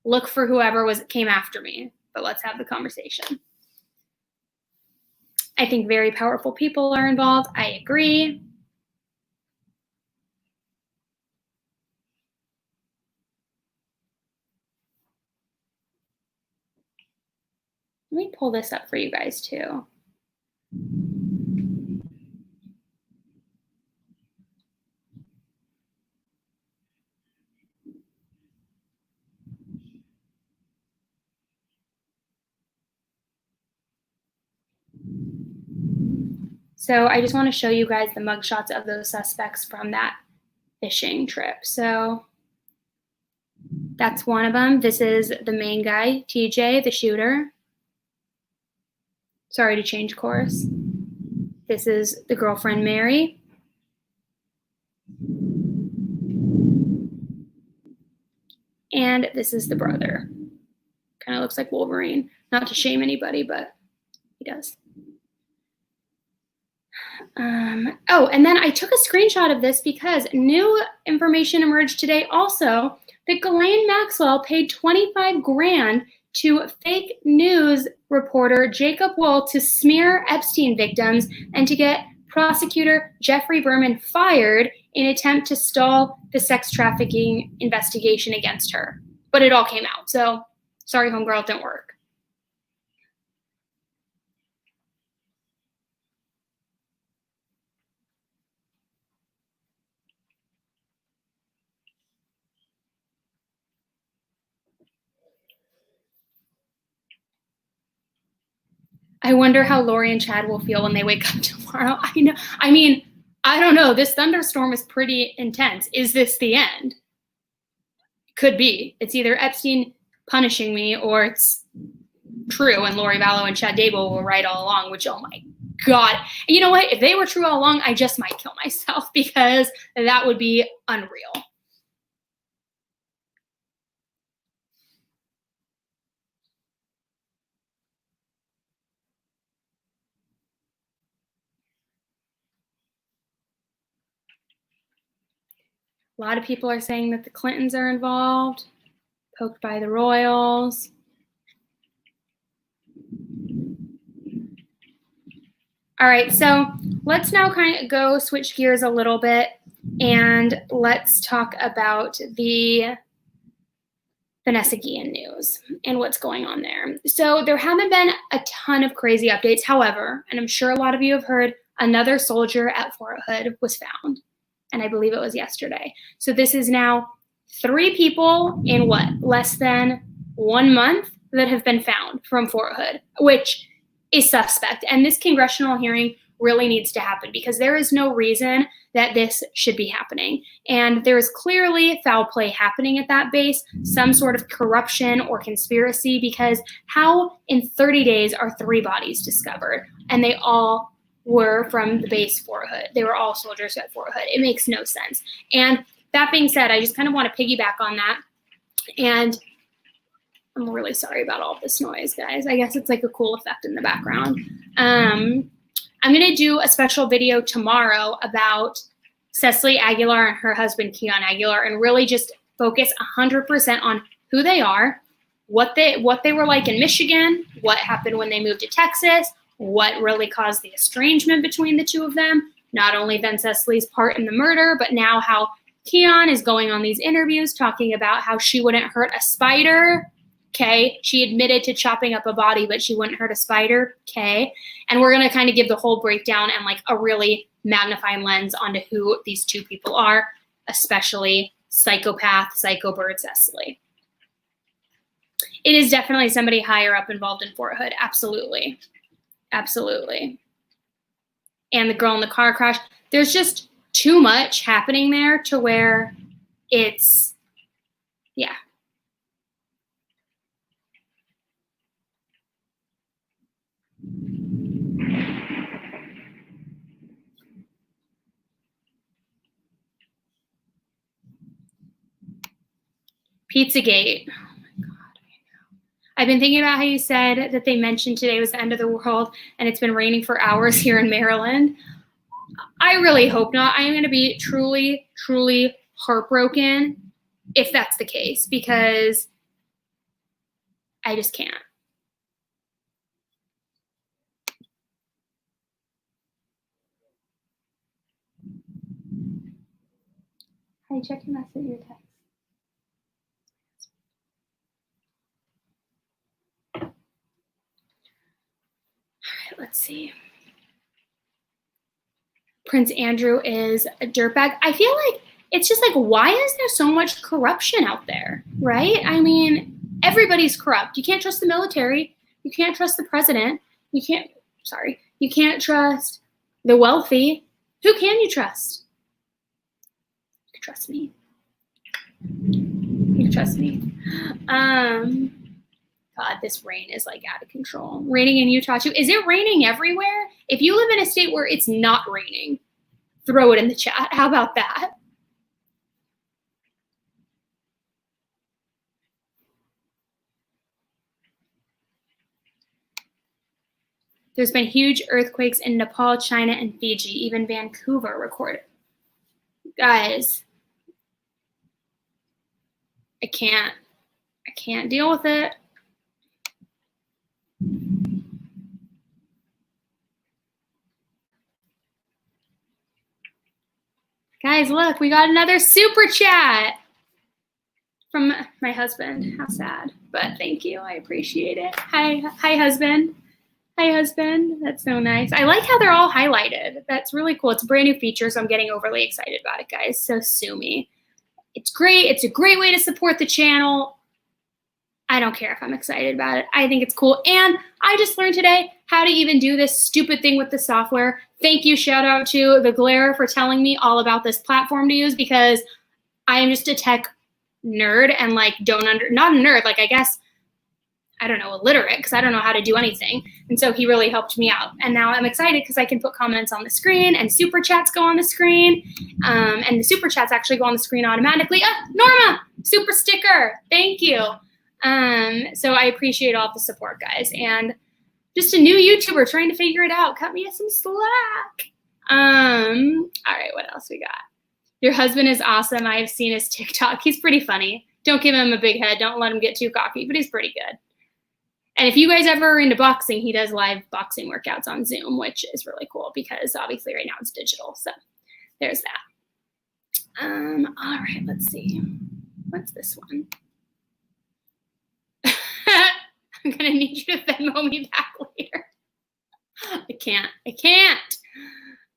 look for whoever came after me, but let's have the conversation. I think very powerful people are involved. I agree. Let me pull this up for you guys too. So I just want to show you guys the mugshots of those suspects from that fishing trip. So that's one of them. This is the main guy, TJ, the shooter. Sorry to change course. This is the girlfriend, Mary. And this is the brother. Kind of looks like Wolverine. Not to shame anybody, but he does. Oh, and then I took a screenshot of this because new information emerged today also that Ghislaine Maxwell paid 25 grand to fake news reporter Jacob Wool to smear Epstein victims and to get prosecutor Jeffrey Berman fired in an attempt to stall the sex trafficking investigation against her. But it all came out. So sorry, homegirl, it didn't work. I wonder how Lori and Chad will feel when they wake up tomorrow. I know. I mean, I don't know. This thunderstorm is pretty intense. Is this the end? Could be. It's either Epstein punishing me or it's true and Lori Vallow and Chad Dable were right all along, which, oh my God. And you know what? If they were true all along, I just might kill myself because that would be unreal. A lot of people are saying that the Clintons are involved, poked by the royals. All right, so let's now kind of go switch gears a little bit and let's talk about the Vanessa Guillen news and what's going on there. So there haven't been a ton of crazy updates. However, and I'm sure a lot of you have heard, another soldier at Fort Hood was found. And I believe it was yesterday. So this is now 3 people in what, less than 1 month that have been found from Fort Hood, which is suspect. And this congressional hearing really needs to happen because there is no reason that this should be happening. And there is clearly foul play happening at that base, some sort of corruption or conspiracy, because how in 30 days are 3 bodies discovered? And they all were from the base Fort Hood. They were all soldiers at Fort Hood. It makes no sense. And that being said, I just kind of want to piggyback on that. And I'm really sorry about all this noise, guys. I guess it's like a cool effect in the background. I'm going to do a special video tomorrow about Cecily Aguilar and her husband, Keon Aguilar, and really just focus 100% on who they are, what they were like in Michigan, what happened when they moved to Texas, what really caused the estrangement between the two of them, not only then Cecily's part in the murder, but now how Keon is going on these interviews talking about how she wouldn't hurt a spider. Okay, she admitted to chopping up a body, but she wouldn't hurt a spider. Okay, and we're going to kind of give the whole breakdown and like a really magnifying lens onto who these 2 people are, especially psychopath, psycho bird Cecily. It is definitely somebody higher up involved in Fort Hood. Absolutely. Absolutely. And the girl in the car crash, there's just too much happening there to where it's, yeah. Pizzagate. Oh my God. I've been thinking about how you said that they mentioned today was the end of the world and it's been raining for hours here in Maryland. I really hope not. I am going to be truly, truly heartbroken if that's the case because I just can't. Hi, check your message, your text. Let's see. Prince Andrew is a dirtbag. I feel like it's just like, why is there so much corruption out there, right? I mean, everybody's corrupt. You can't trust the military. You can't trust the president. You can't trust the wealthy. Who can you trust? You can trust me. You can trust me. God, this rain is like out of control. Raining in Utah too. Is it raining everywhere? If you live in a state where it's not raining, throw it in the chat. How about that? There's been huge earthquakes in Nepal, China, and Fiji. Even Vancouver recorded. Guys, I can't deal with it. Guys, look, we got another super chat from my husband. How sad, but thank you. I appreciate it. Hi, husband. Hi, husband. That's so nice. I like how they're all highlighted. That's really cool. It's a brand new feature, so I'm getting overly excited about it, guys. So sue me. It's great. It's a great way to support the channel. I don't care if I'm excited about it. I think it's cool. And I just learned today how to even do this stupid thing with the software. Thank you. Shout out to the Glare for telling me all about this platform to use because I am just a tech nerd and like not a nerd, like I guess, I don't know, illiterate because I don't know how to do anything. And so he really helped me out. And now I'm excited because I can put comments on the screen and super chats go on the screen. And the super chats actually go on the screen automatically. Norma, super sticker. Thank you. So I appreciate all the support, guys. And just a new YouTuber trying to figure it out. Cut me some slack. All right, what else we got? Your husband is awesome. I have seen his TikTok. He's pretty funny. Don't give him a big head. Don't let him get too cocky, but he's pretty good. And if you guys ever are into boxing, he does live boxing workouts on Zoom, which is really cool because obviously right now it's digital. So there's that. All right, let's see. What's this one? I'm gonna need you to Venmo me back later. I can't.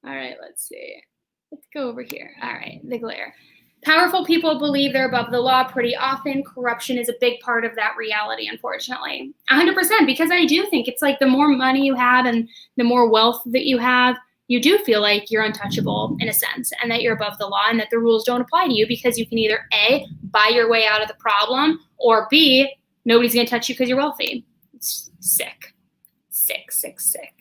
All right, let's see. Let's go over here. All right, the glare. Powerful people believe they're above the law pretty often. Corruption is a big part of that reality, unfortunately. 100%, because I do think it's like the more money you have and the more wealth that you have, you do feel like you're untouchable in a sense and that you're above the law and that the rules don't apply to you because you can either A, buy your way out of the problem, or B, nobody's going to touch you because you're wealthy. It's sick. Sick, sick, sick.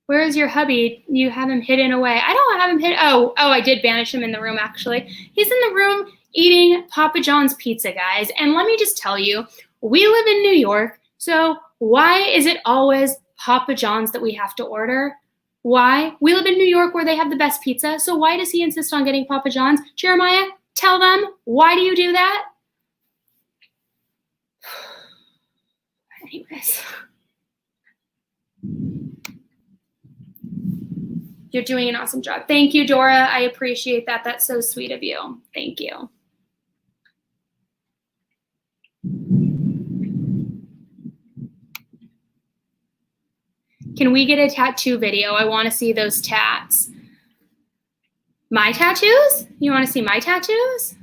Where is your hubby? You have him hidden away. I don't have him hidden. Oh, I did banish him in the room, actually. He's in the room eating Papa John's pizza, guys. And let me just tell you, we live in New York, so why is it always Papa John's that we have to order? Why? We live in New York where they have the best pizza, so why does he insist on getting Papa John's? Jeremiah, tell them, why do you do that? Anyways. You're doing an awesome job. Thank you, Dora. I appreciate that. That's so sweet of you. Thank you. Can we get a tattoo video? I want to see those tats. My tattoos? You want to see my tattoos?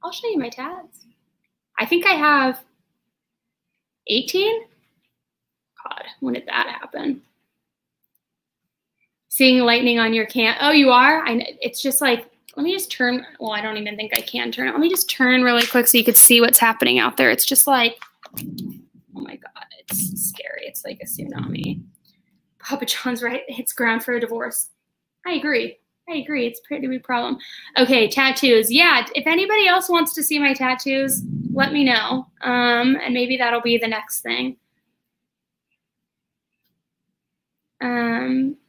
I'll show you my tats. I think I have 18. God, when did that happen? Seeing lightning on your can. Oh, you are? It's just like, let me just turn. Well, I don't even think I can turn it. Let me just turn really quick so you could see what's happening out there. It's just like, oh my God, it's scary. It's like a tsunami. Papa John's right. Hits ground for a divorce. I agree. It's a pretty big problem. Okay, tattoos. Yeah, if anybody else wants to see my tattoos, let me know. And maybe that'll be the next thing.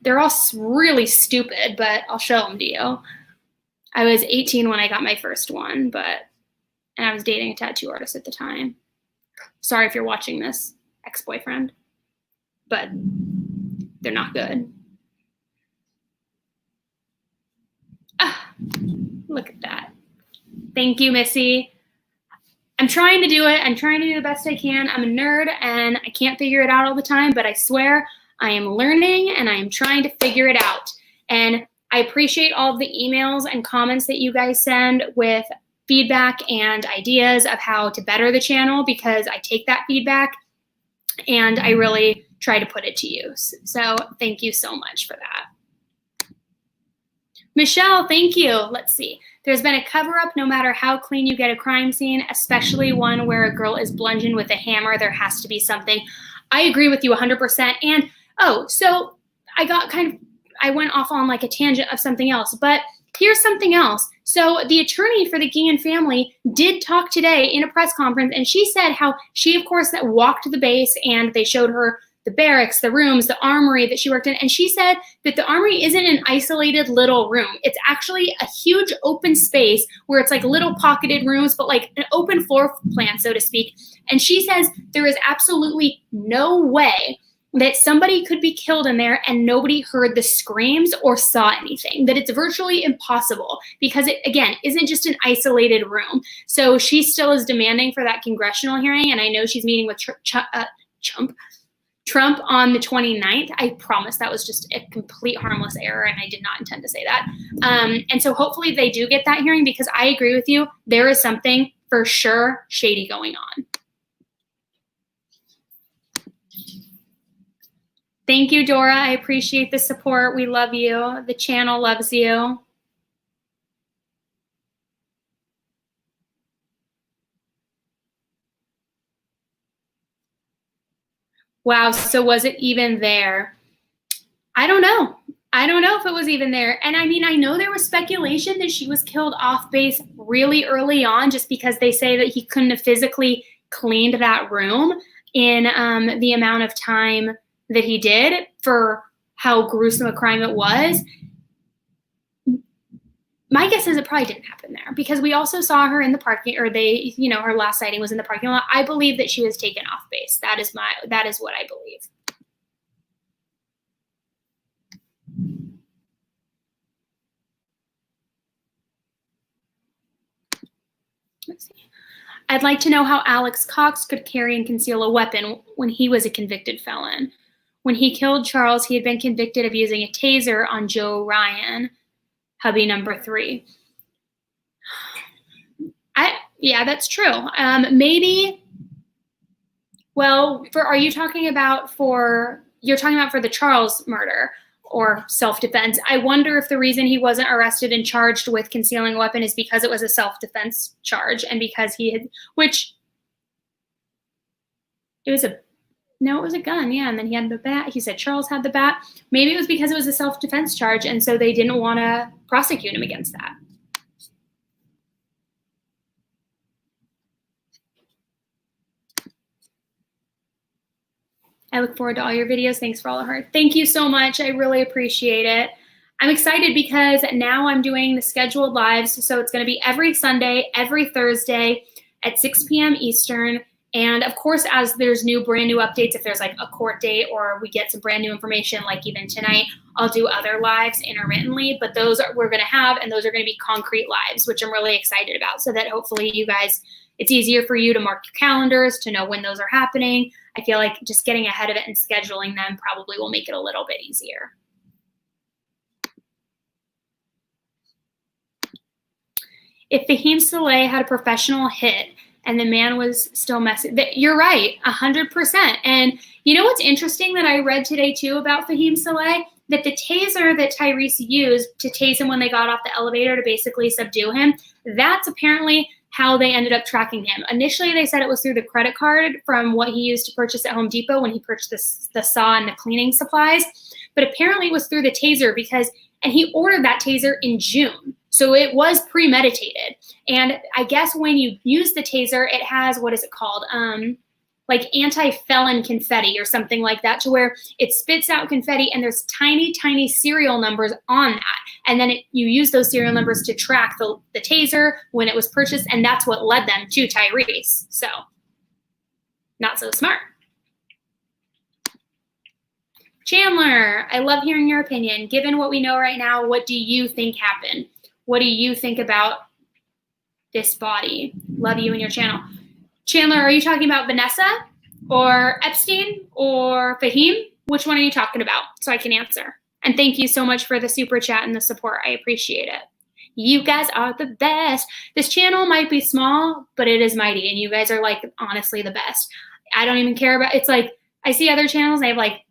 They're all really stupid, but I'll show them to you. I was 18 when I got my first one, and I was dating a tattoo artist at the time. Sorry if you're watching this, ex-boyfriend, but they're not good. Ah, look at that. Thank you, Missy. I'm trying to do it. I'm trying to do the best I can. I'm a nerd and I can't figure it out all the time, but I swear I am learning and I am trying to figure it out. And I appreciate all of the emails and comments that you guys send with feedback and ideas of how to better the channel, because I take that feedback and I really try to put it to use. So thank you so much for that. Michelle, thank you. Let's see. There's been a cover-up no matter how clean you get a crime scene, especially one where a girl is bludgeoned with a hammer. There has to be something. I agree with you 100%. And so I went off on like a tangent of something else, but here's something else. So the attorney for the Guillen family did talk today in a press conference, and she said how she, of course, that walked to the base and they showed her the barracks, the rooms, the armory that she worked in. And she said that the armory isn't an isolated little room. It's actually a huge open space where it's like little pocketed rooms, but like an open floor plan, so to speak. And she says there is absolutely no way that somebody could be killed in there and nobody heard the screams or saw anything, that it's virtually impossible because it, again, isn't just an isolated room. So she still is demanding for that congressional hearing, and I know she's meeting with Trump on the 29th. I promise that was just a complete harmless error, and I did not intend to say that. And so hopefully they do get that hearing, because I agree with you. There is something for sure shady going on. Thank you, Dora. I appreciate the support. We love you. The channel loves you. Wow, so was it even there? I don't know. I don't know if it was even there. And I mean, I know there was speculation that she was killed off base really early on, just because they say that he couldn't have physically cleaned that room in the amount of time that he did for how gruesome a crime it was, my guess is it probably didn't happen there, because we also saw her in the parking, or they, you know, her last sighting was in the parking lot. I believe that she was taken off base. That is what I believe. Let's see. I'd like to know how Alex Cox could carry and conceal a weapon when he was a convicted felon. When he killed Charles, he had been convicted of using a taser on Joe Ryan, hubby number 3. Yeah, that's true. Maybe, well, are you talking about you're talking about for the Charles murder or self-defense? I wonder if the reason he wasn't arrested and charged with concealing a weapon is because it was a self-defense charge, and because it was a gun, yeah, and then he had the bat. He said Charles had the bat. Maybe it was because it was a self-defense charge, and so they didn't want to prosecute him against that. I look forward to all your videos. Thanks for all the heart. Thank you so much. I really appreciate it. I'm excited because now I'm doing the scheduled lives. So it's going to be every Sunday, every Thursday at 6 p.m. Eastern. And of course, as there's brand new updates, if there's like a court date or we get some brand new information, like even tonight, I'll do other lives intermittently. But we're going to have, and those are going to be concrete lives, which I'm really excited about, so that hopefully you guys, it's easier for you to mark your calendars to know when those are happening. I feel like just getting ahead of it and scheduling them probably will make it a little bit easier. If Fahim Saleh had a professional hit and the man was still messy, you're right, 100%. And you know what's interesting that I read today too about Fahim Saleh? That the taser that Tyrese used to tase him when they got off the elevator to basically subdue him, that's apparently how they ended up tracking him. Initially, they said it was through the credit card from what he used to purchase at Home Depot when he purchased the saw and the cleaning supplies. But apparently it was through the taser and he ordered that taser in June. So it was premeditated. And I guess when you use the taser, it has, what is it called? Like anti-felon confetti or something like that, to where it spits out confetti and there's tiny, tiny serial numbers on that. And then you use those serial numbers to track the taser when it was purchased, and that's what led them to Tyrese. So, not so smart. Chandler, I love hearing your opinion. Given what we know right now, what do you think happened? What do you think about this body? Love you and your channel. Chandler, are you talking about Vanessa or Epstein or Fahim? Which one are you talking about so I can answer? And thank you so much for the super chat and the support. I appreciate it. You guys are the best. This channel might be small, but it is mighty. And you guys are like, honestly, the best. I don't even care about, it's like, I see other channels, they have like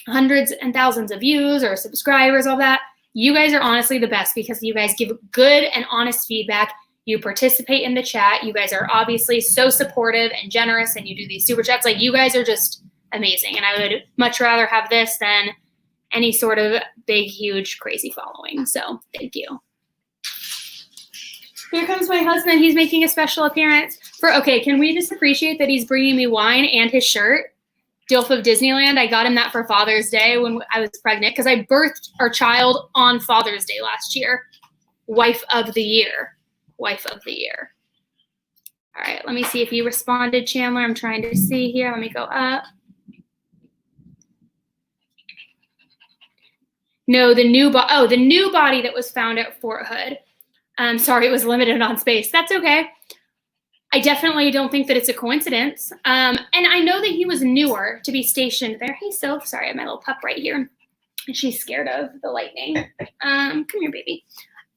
hundreds and thousands of views or subscribers, all that. You guys are honestly the best because you guys give good and honest feedback. You participate in the chat. You guys are obviously so supportive and generous, and you do these super chats. Like, you guys are just amazing. And I would much rather have this than any sort of big, huge, crazy following. So thank you. Here comes my husband. He's making a special appearance. Okay, can we just appreciate that he's bringing me wine and his shirt? Dilf of Disneyland. I got him that for Father's Day when I was pregnant, because I birthed our child on Father's Day last year. Wife of the year. Wife of the year. All right, let me see if you responded, Chandler. I'm trying to see here. Let me go up. No, the new body that was found at Fort Hood. Sorry, it was limited on space. That's okay. I definitely don't think that it's a coincidence. And I know that he was newer to be stationed there. Hey, Soph. Sorry, I have my little pup right here. And she's scared of the lightning. Come here, baby.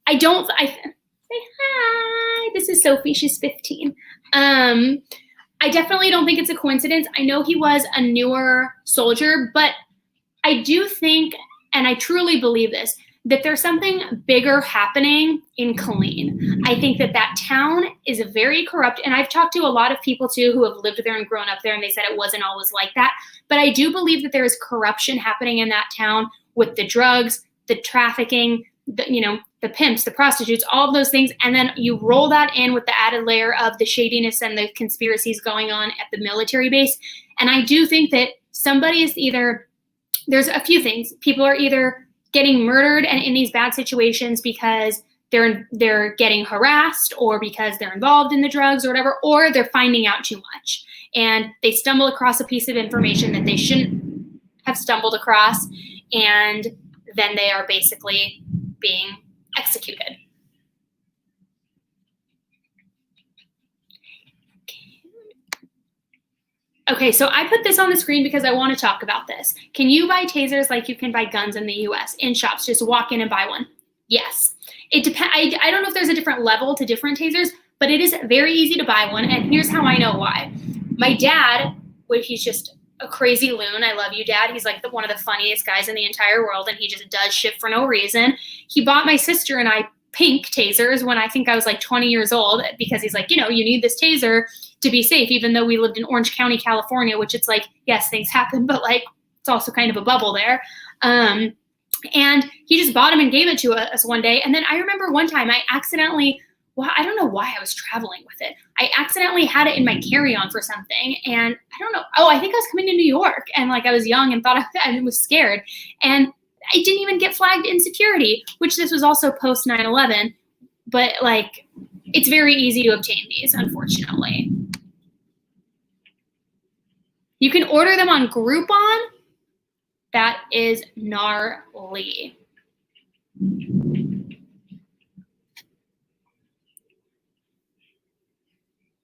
Say hi. This is Sophie. She's 15. I definitely don't think it's a coincidence. I know he was a newer soldier, but I do think, and I truly believe this, that there's something bigger happening in Killeen. I think that town is very corrupt, and I've talked to a lot of people too who have lived there and grown up there, and they said it wasn't always like that. But I do believe that there is corruption happening in that town with the drugs, the trafficking, the pimps, the prostitutes, all of those things. And then you roll that in with the added layer of the shadiness and the conspiracies going on at the military base. And I do think that somebody is either there's a few things. People are either getting murdered and in these bad situations because they're getting harassed or because they're involved in the drugs or whatever, or they're finding out too much and they stumble across a piece of information that they shouldn't have stumbled across, and then they are basically being executed. Okay, so I put this on the screen because I want to talk about this. Can you buy tasers like you can buy guns in the US in shops? Just walk in and buy one. Yes. It depends. I don't know if there's a different level to different tasers, but it is very easy to buy one, and here's how I know why. My dad, he's just a crazy loon. I love you, Dad. He's like one of the funniest guys in the entire world, and he just does shit for no reason. He bought my sister and I pink tasers when I think I was like 20 years old because he's like, you need this taser to be safe, even though we lived in Orange County, California, which it's like, yes, things happen, but like it's also kind of a bubble there. And he just bought them and gave it to us one day. And then I remember one time I accidentally, I don't know why I was traveling with it. I accidentally had it in my carry-on for something. And I don't know. Oh, I think I was coming to New York and like I was young and thought I was scared. And I didn't even get flagged in security, which this was also post 9/11. But like, it's very easy to obtain these, unfortunately. You can order them on Groupon. That is gnarly.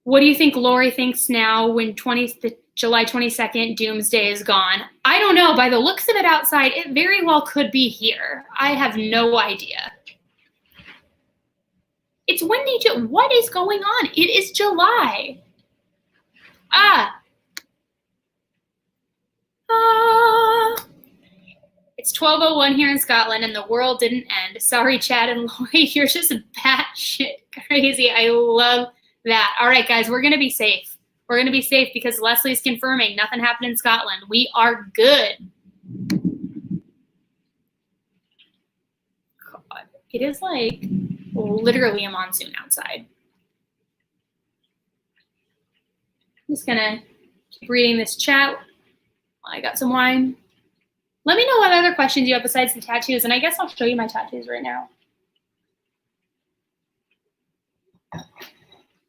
What do you think Lori thinks now when July 22nd doomsday is gone? I don't know. By the looks of it outside, it very well could be here. I have no idea. It's windy. What is going on? It is July. It's 12:01 here in Scotland and the world didn't end. Sorry, Chad and Lori, you're just batshit crazy. I love that. All right, guys, we're going to be safe. We're going to be safe because Leslie's confirming nothing happened in Scotland. We are good. God, it is like literally a monsoon outside. I'm just going to keep reading this chat. I got some wine. Let me know what other questions you have besides the tattoos, and I guess I'll show you my tattoos right now.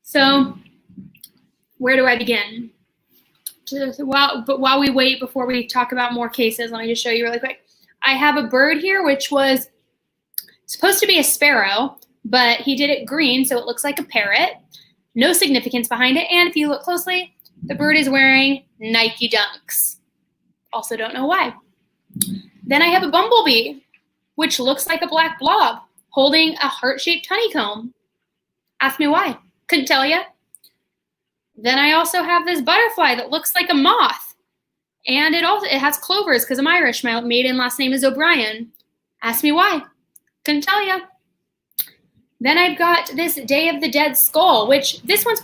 So, where do I begin? While we wait before we talk about more cases, let me just show you really quick. I have a bird here, which was supposed to be a sparrow, but he did it green, so it looks like a parrot. No significance behind it, and if you look closely, the bird is wearing Nike Dunks. Also don't know why. Then I have a bumblebee, which looks like a black blob, holding a heart-shaped honeycomb. Ask me why. Couldn't tell you. Then I also have this butterfly that looks like a moth. And it has clovers because I'm Irish. My maiden last name is O'Brien. Ask me why. Couldn't tell you. Then I've got this Day of the Dead skull, which this one's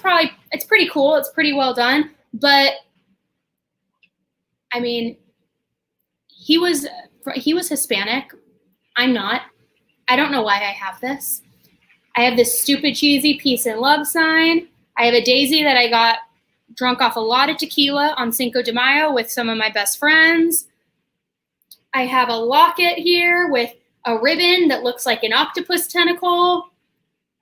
it's pretty cool. It's pretty well done. But, I mean, he was Hispanic. I'm not. I don't know why I have this. I have this stupid, cheesy peace and love sign. I have a daisy that I got drunk off a lot of tequila on Cinco de Mayo with some of my best friends. I have a locket here with a ribbon that looks like an octopus tentacle.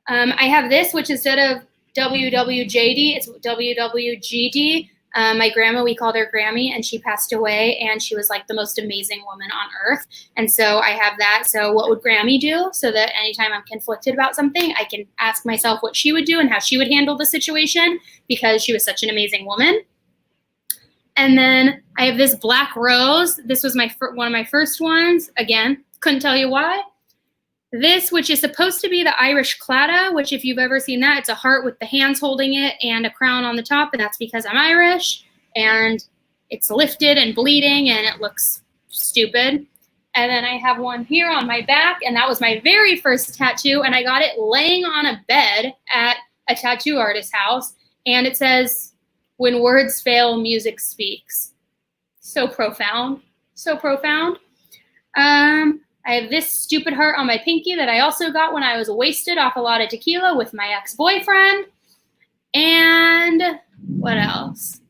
I have this, which instead of WWJD, it's WWGD. My grandma, we called her Grammy, and she passed away, and she was like the most amazing woman on earth. And so I have that. So what would Grammy do? So that anytime I'm conflicted about something, I can ask myself what she would do and how she would handle the situation because she was such an amazing woman. And then I have this black rose. This was one of my first ones. Again, couldn't tell you why. This, which is supposed to be the Irish claddagh, which if you've ever seen that, it's a heart with the hands holding it and a crown on the top, and that's because I'm Irish, and it's lifted and bleeding, and it looks stupid. And then I have one here on my back, and that was my very first tattoo, and I got it laying on a bed at a tattoo artist's house, and it says, "When words fail, music speaks." So profound. So profound. I have this stupid heart on my pinky that I also got when I was wasted off a lot of tequila with my ex-boyfriend. And what else?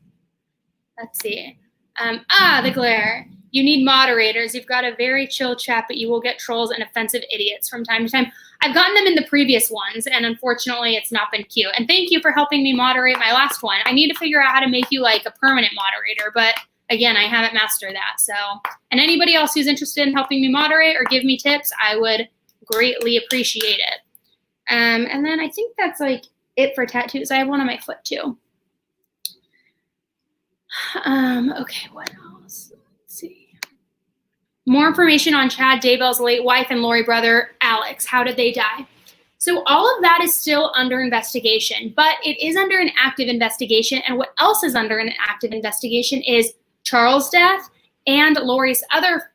Let's see. The glare. You need moderators. You've got a very chill chat, but you will get trolls and offensive idiots from time to time. I've gotten them in the previous ones, and unfortunately, it's not been cute. And thank you for helping me moderate my last one. I need to figure out how to make you like a permanent moderator, but again, I haven't mastered that. So, and anybody else who's interested in helping me moderate or give me tips, I would greatly appreciate it. And then I think that's like it for tattoos. I have one on my foot too. Okay, what else? Let's see. More information on Chad Daybell's late wife and Lori brother, Alex. How did they die? So all of that is still under investigation, but it is under an active investigation. And what else is under an active investigation is Charles' death and Lori's other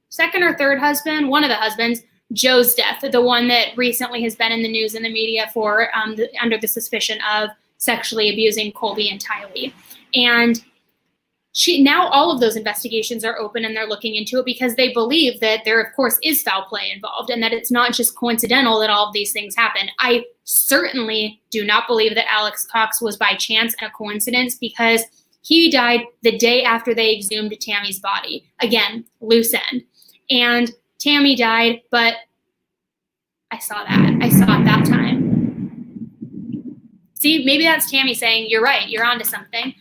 second or third husband, one of the husbands, Joe's death, the one that recently has been in the news and the media for under the suspicion of sexually abusing Colby and Tylee. And now all of those investigations are open and they're looking into it because they believe that there, of course, is foul play involved and that it's not just coincidental that all of these things happen. I certainly do not believe that Alex Cox was by chance and a coincidence because he died the day after they exhumed Tammy's body. Again, loose end. And Tammy died, but I saw that. I saw it that time. See, maybe that's Tammy saying, you're right, you're onto something.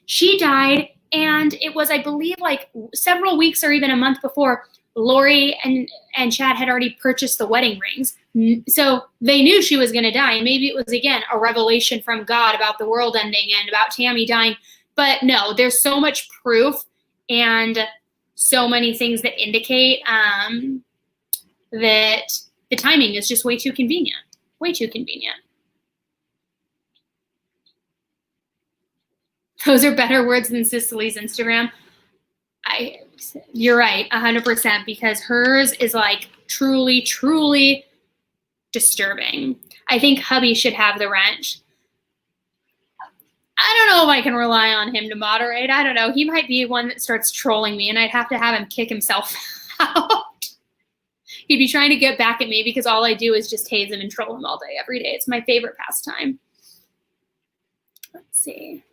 She died, and it was, I believe, like several weeks or even a month before, Lori and Chad had already purchased the wedding rings. So they knew she was going to die. And maybe it was, again, a revelation from God about the world ending and about Tammy dying. But no, there's so much proof and so many things that indicate that the timing is just way too convenient. Way too convenient. Those are better words than Cicely's Instagram. You're right, 100%, because hers is like truly, truly disturbing. I think hubby should have the wrench. I don't know if I can rely on him to moderate. I don't know. He might be one that starts trolling me, and I'd have to have him kick himself out. He'd be trying to get back at me because all I do is just haze him and troll him all day, every day. It's my favorite pastime. Let's see.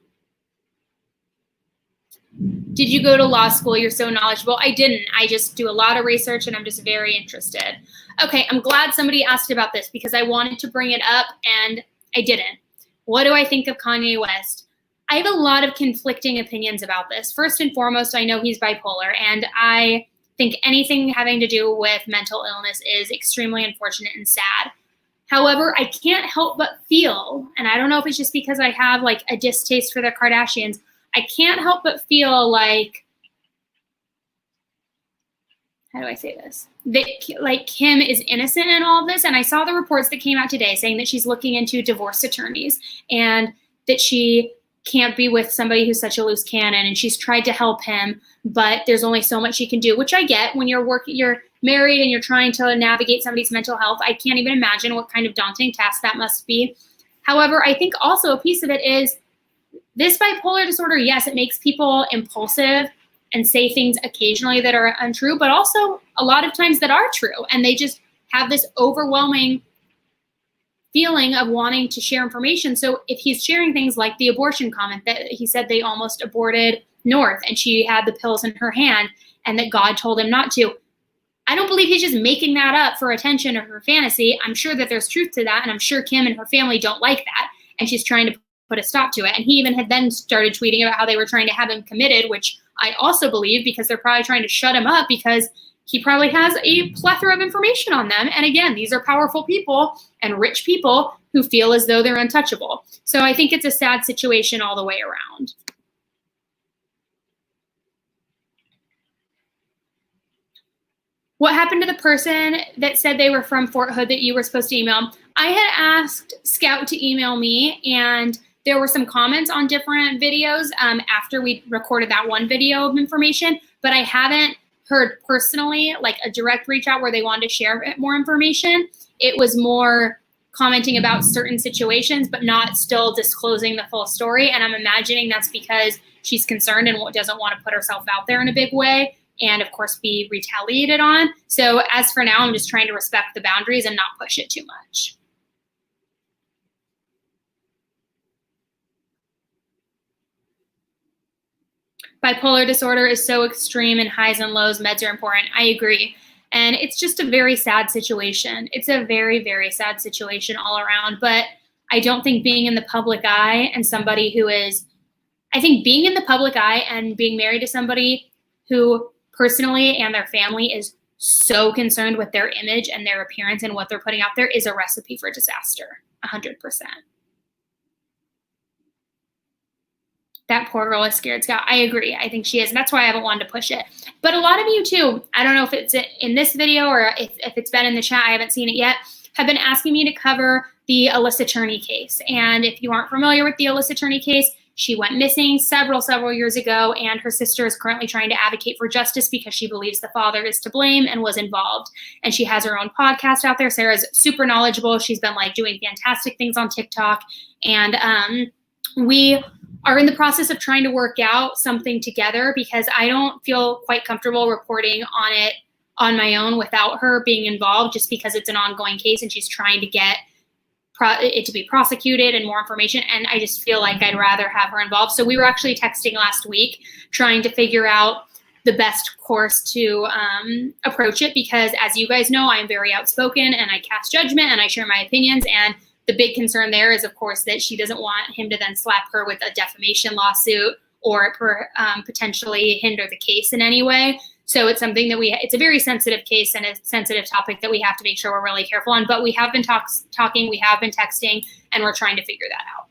Did you go to law school? You're so knowledgeable. I didn't. I just do a lot of research and I'm just very interested. Okay, I'm glad somebody asked about this because I wanted to bring it up and I didn't. What do I think of Kanye West? I have a lot of conflicting opinions about this. First and foremost, I know he's bipolar, and I think anything having to do with mental illness is extremely unfortunate and sad. However, I can't help but feel, and I don't know if it's just because I have like a distaste for the Kardashians, I can't help but feel like, how do I say this? That like Kim is innocent in all of this. And I saw the reports that came out today saying that she's looking into divorce attorneys and that she can't be with somebody who's such a loose cannon, and she's tried to help him, but there's only so much she can do, which I get when you're married and you're trying to navigate somebody's mental health. I can't even imagine what kind of daunting task that must be. However, I think also a piece of it is this bipolar disorder, yes, it makes people impulsive and say things occasionally that are untrue, but also a lot of times that are true. And they just have this overwhelming feeling of wanting to share information. So if he's sharing things like the abortion comment that he said they almost aborted North and she had the pills in her hand and that God told him not to, I don't believe he's just making that up for attention or for fantasy. I'm sure that there's truth to that. And I'm sure Kim and her family don't like that. And she's trying to put a stop to it. And he even had then started tweeting about how they were trying to have him committed, which I also believe because they're probably trying to shut him up because he probably has a plethora of information on them. And again, these are powerful people and rich people who feel as though they're untouchable. So I think it's a sad situation all the way around. What happened to the person that said they were from Fort Hood that you were supposed to email? I had asked Scout to email me, and there were some comments on different videos after we recorded that one video of information, but I haven't heard personally like a direct reach out where they wanted to share more information. It was more commenting about certain situations, but not still disclosing the full story. And I'm imagining that's because she's concerned and doesn't want to put herself out there in a big way and, of course, be retaliated on. So as for now, I'm just trying to respect the boundaries and not push it too much. Bipolar disorder is so extreme and highs and lows, meds are important. I agree. And it's just a very sad situation. It's a very, very sad situation all around. But I don't think being in the public eye and somebody who is, I think being in the public eye and being married to somebody who personally and their family is so concerned with their image and their appearance and what they're putting out there is a recipe for disaster, 100%. That poor girl is scared, Scott. I agree. I think she is. And that's why I haven't wanted to push it. But a lot of you too, I don't know if it's in this video or if it's been in the chat, I haven't seen it yet, have been asking me to cover the Alyssa Cherny case. And if you aren't familiar with the Alyssa Cherny case, she went missing several years ago, and her sister is currently trying to advocate for justice because she believes the father is to blame and was involved. And she has her own podcast out there. Sarah's super knowledgeable. She's been like doing fantastic things on TikTok. And we are in the process of trying to work out something together because I don't feel quite comfortable reporting on it on my own without her being involved, just because it's an ongoing case and she's trying to get it to be prosecuted and more information. And I just feel like I'd rather have her involved. So we were actually texting last week trying to figure out the best course to approach it, because as you guys know, I'm very outspoken and I cast judgment and I share my opinions. And the big concern there is, of course, that she doesn't want him to then slap her with a defamation lawsuit or potentially hinder the case in any way. So it's something that it's a very sensitive case and a sensitive topic that we have to make sure we're really careful on. But we have been talking, we have been texting, and we're trying to figure that out.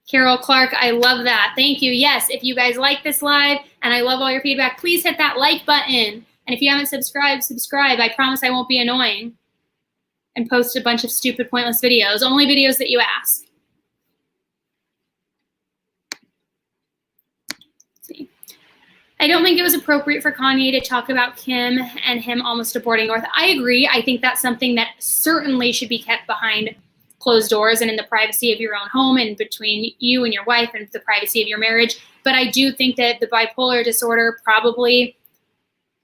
Carol Clark, I love that. Thank you. Yes, if you guys like this live and I love all your feedback, please hit that like button. And if you haven't subscribed, subscribe. I promise I won't be annoying and post a bunch of stupid, pointless videos. Only videos that you ask. I don't think it was appropriate for Kanye to talk about Kim and him almost aborting North. I agree. I think that's something that certainly should be kept behind closed doors and in the privacy of your own home and between you and your wife and the privacy of your marriage. But I do think that the bipolar disorder probably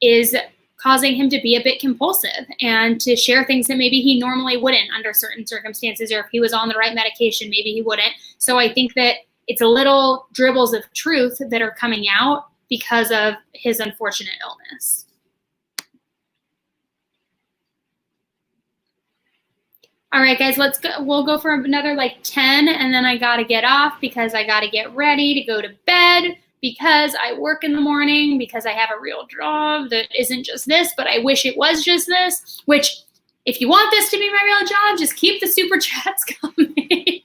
is causing him to be a bit compulsive and to share things that maybe he normally wouldn't under certain circumstances, or if he was on the right medication, maybe he wouldn't. So I think that it's a little dribbles of truth that are coming out because of his unfortunate illness. All right, guys, let's go. We'll go for another like 10, and then I gotta get off because I gotta get ready to go to bed because I work in the morning, because I have a real job that isn't just this, but I wish it was just this, which if you want this to be my real job, just keep the super chats coming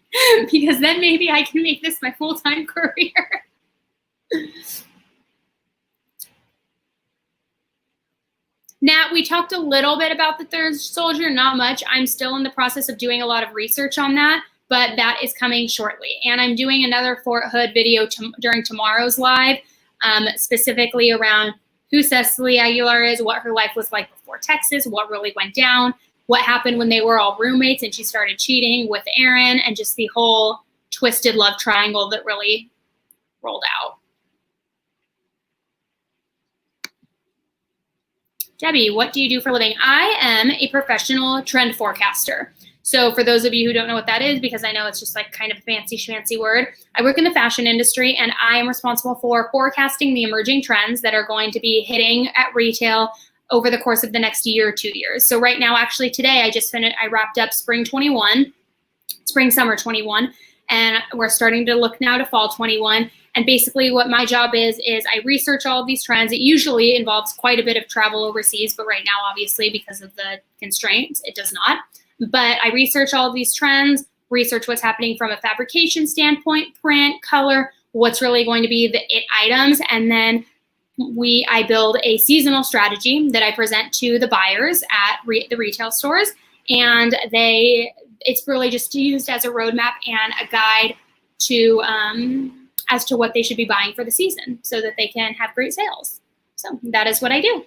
because then maybe I can make this my full-time career. Nat, we talked a little bit about the third soldier, not much. I'm still in the process of doing a lot of research on that, but that is coming shortly. And I'm doing another Fort Hood video during tomorrow's live, specifically around who Cecily Aguilar is, what her life was like before Texas, what really went down, what happened when they were all roommates and she started cheating with Aaron, and just the whole twisted love triangle that really rolled out. Debbie, what do you do for a living? I am a professional trend forecaster. So for those of you who don't know what that is, because I know it's just like kind of a fancy schmancy word, I work in the fashion industry and I am responsible for forecasting the emerging trends that are going to be hitting at retail over the course of the next year or 2 years. So right now, actually today, I wrapped up spring 21, spring summer 21, and we're starting to look now to fall 21. And basically what my job is I research all of these trends. It usually involves quite a bit of travel overseas, but right now, obviously, because of the constraints, it does not. But I research all of these trends, research what's happening from a fabrication standpoint, print, color, what's really going to be the it items, and then I build a seasonal strategy that I present to the buyers at the retail stores, and it's really just used as a roadmap and a guide to as to what they should be buying for the season so that they can have great sales. So that is what I do.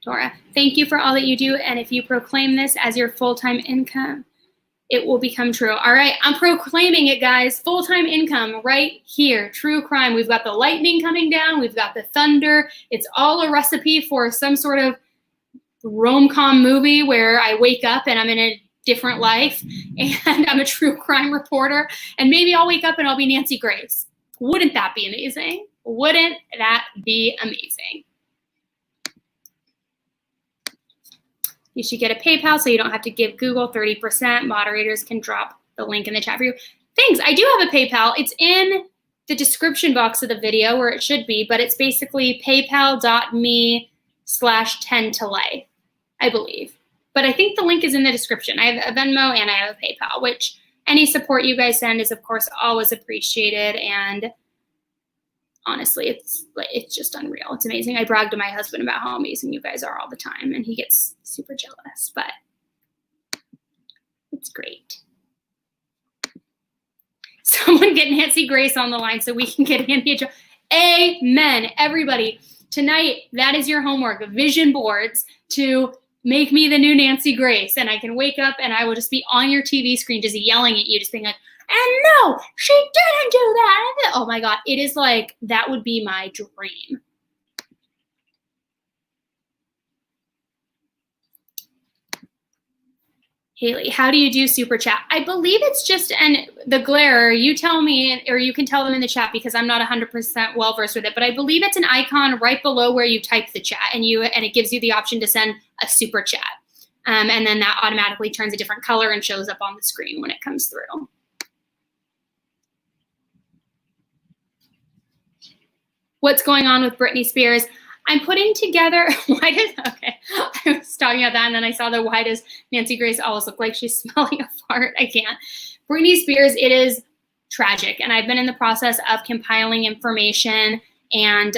Dora, thank you for all that you do. And if you proclaim this as your full-time income, it will become true. All right, I'm proclaiming it, guys. Full-time income right here. True crime. We've got the lightning coming down. We've got the thunder. It's all a recipe for some sort of rom-com movie where I wake up and I'm in a different life and I'm a true crime reporter. And maybe I'll wake up and I'll be Nancy Grace. Wouldn't that be amazing? Wouldn't that be amazing? You should get a PayPal so you don't have to give Google 30%. Moderators can drop the link in the chat for you. Thanks. I do have a PayPal. It's in the description box of the video where it should be, but it's basically paypal.me/10tolife, I believe. But I think the link is in the description. I have a Venmo and I have a PayPal, which any support you guys send is, of course, always appreciated. And honestly, it's just unreal. It's amazing. I brag to my husband about how amazing you guys are all the time, and he gets super jealous, but it's great. Someone get Nancy Grace on the line so we can get Andy a job. Amen. Everybody, tonight, that is your homework, vision boards to make me the new Nancy Grace, and I can wake up and I will just be on your TV screen just yelling at you, just being like, and no, she didn't do that. Oh my God, it is like, that would be my dream. Haley, how do you do super chat? I believe it's just, and the glare, you tell me, or you can tell them in the chat because I'm not 100% well versed with it, but I believe it's an icon right below where you type the chat, and it gives you the option to send a super chat. And then that automatically turns a different color and shows up on the screen when it comes through. What's going on with Britney Spears? I'm putting together, okay, I was talking about that and then I saw the why does Nancy Grace always look like she's smelling a fart? I can't. Britney Spears, it is tragic. And I've been in the process of compiling information and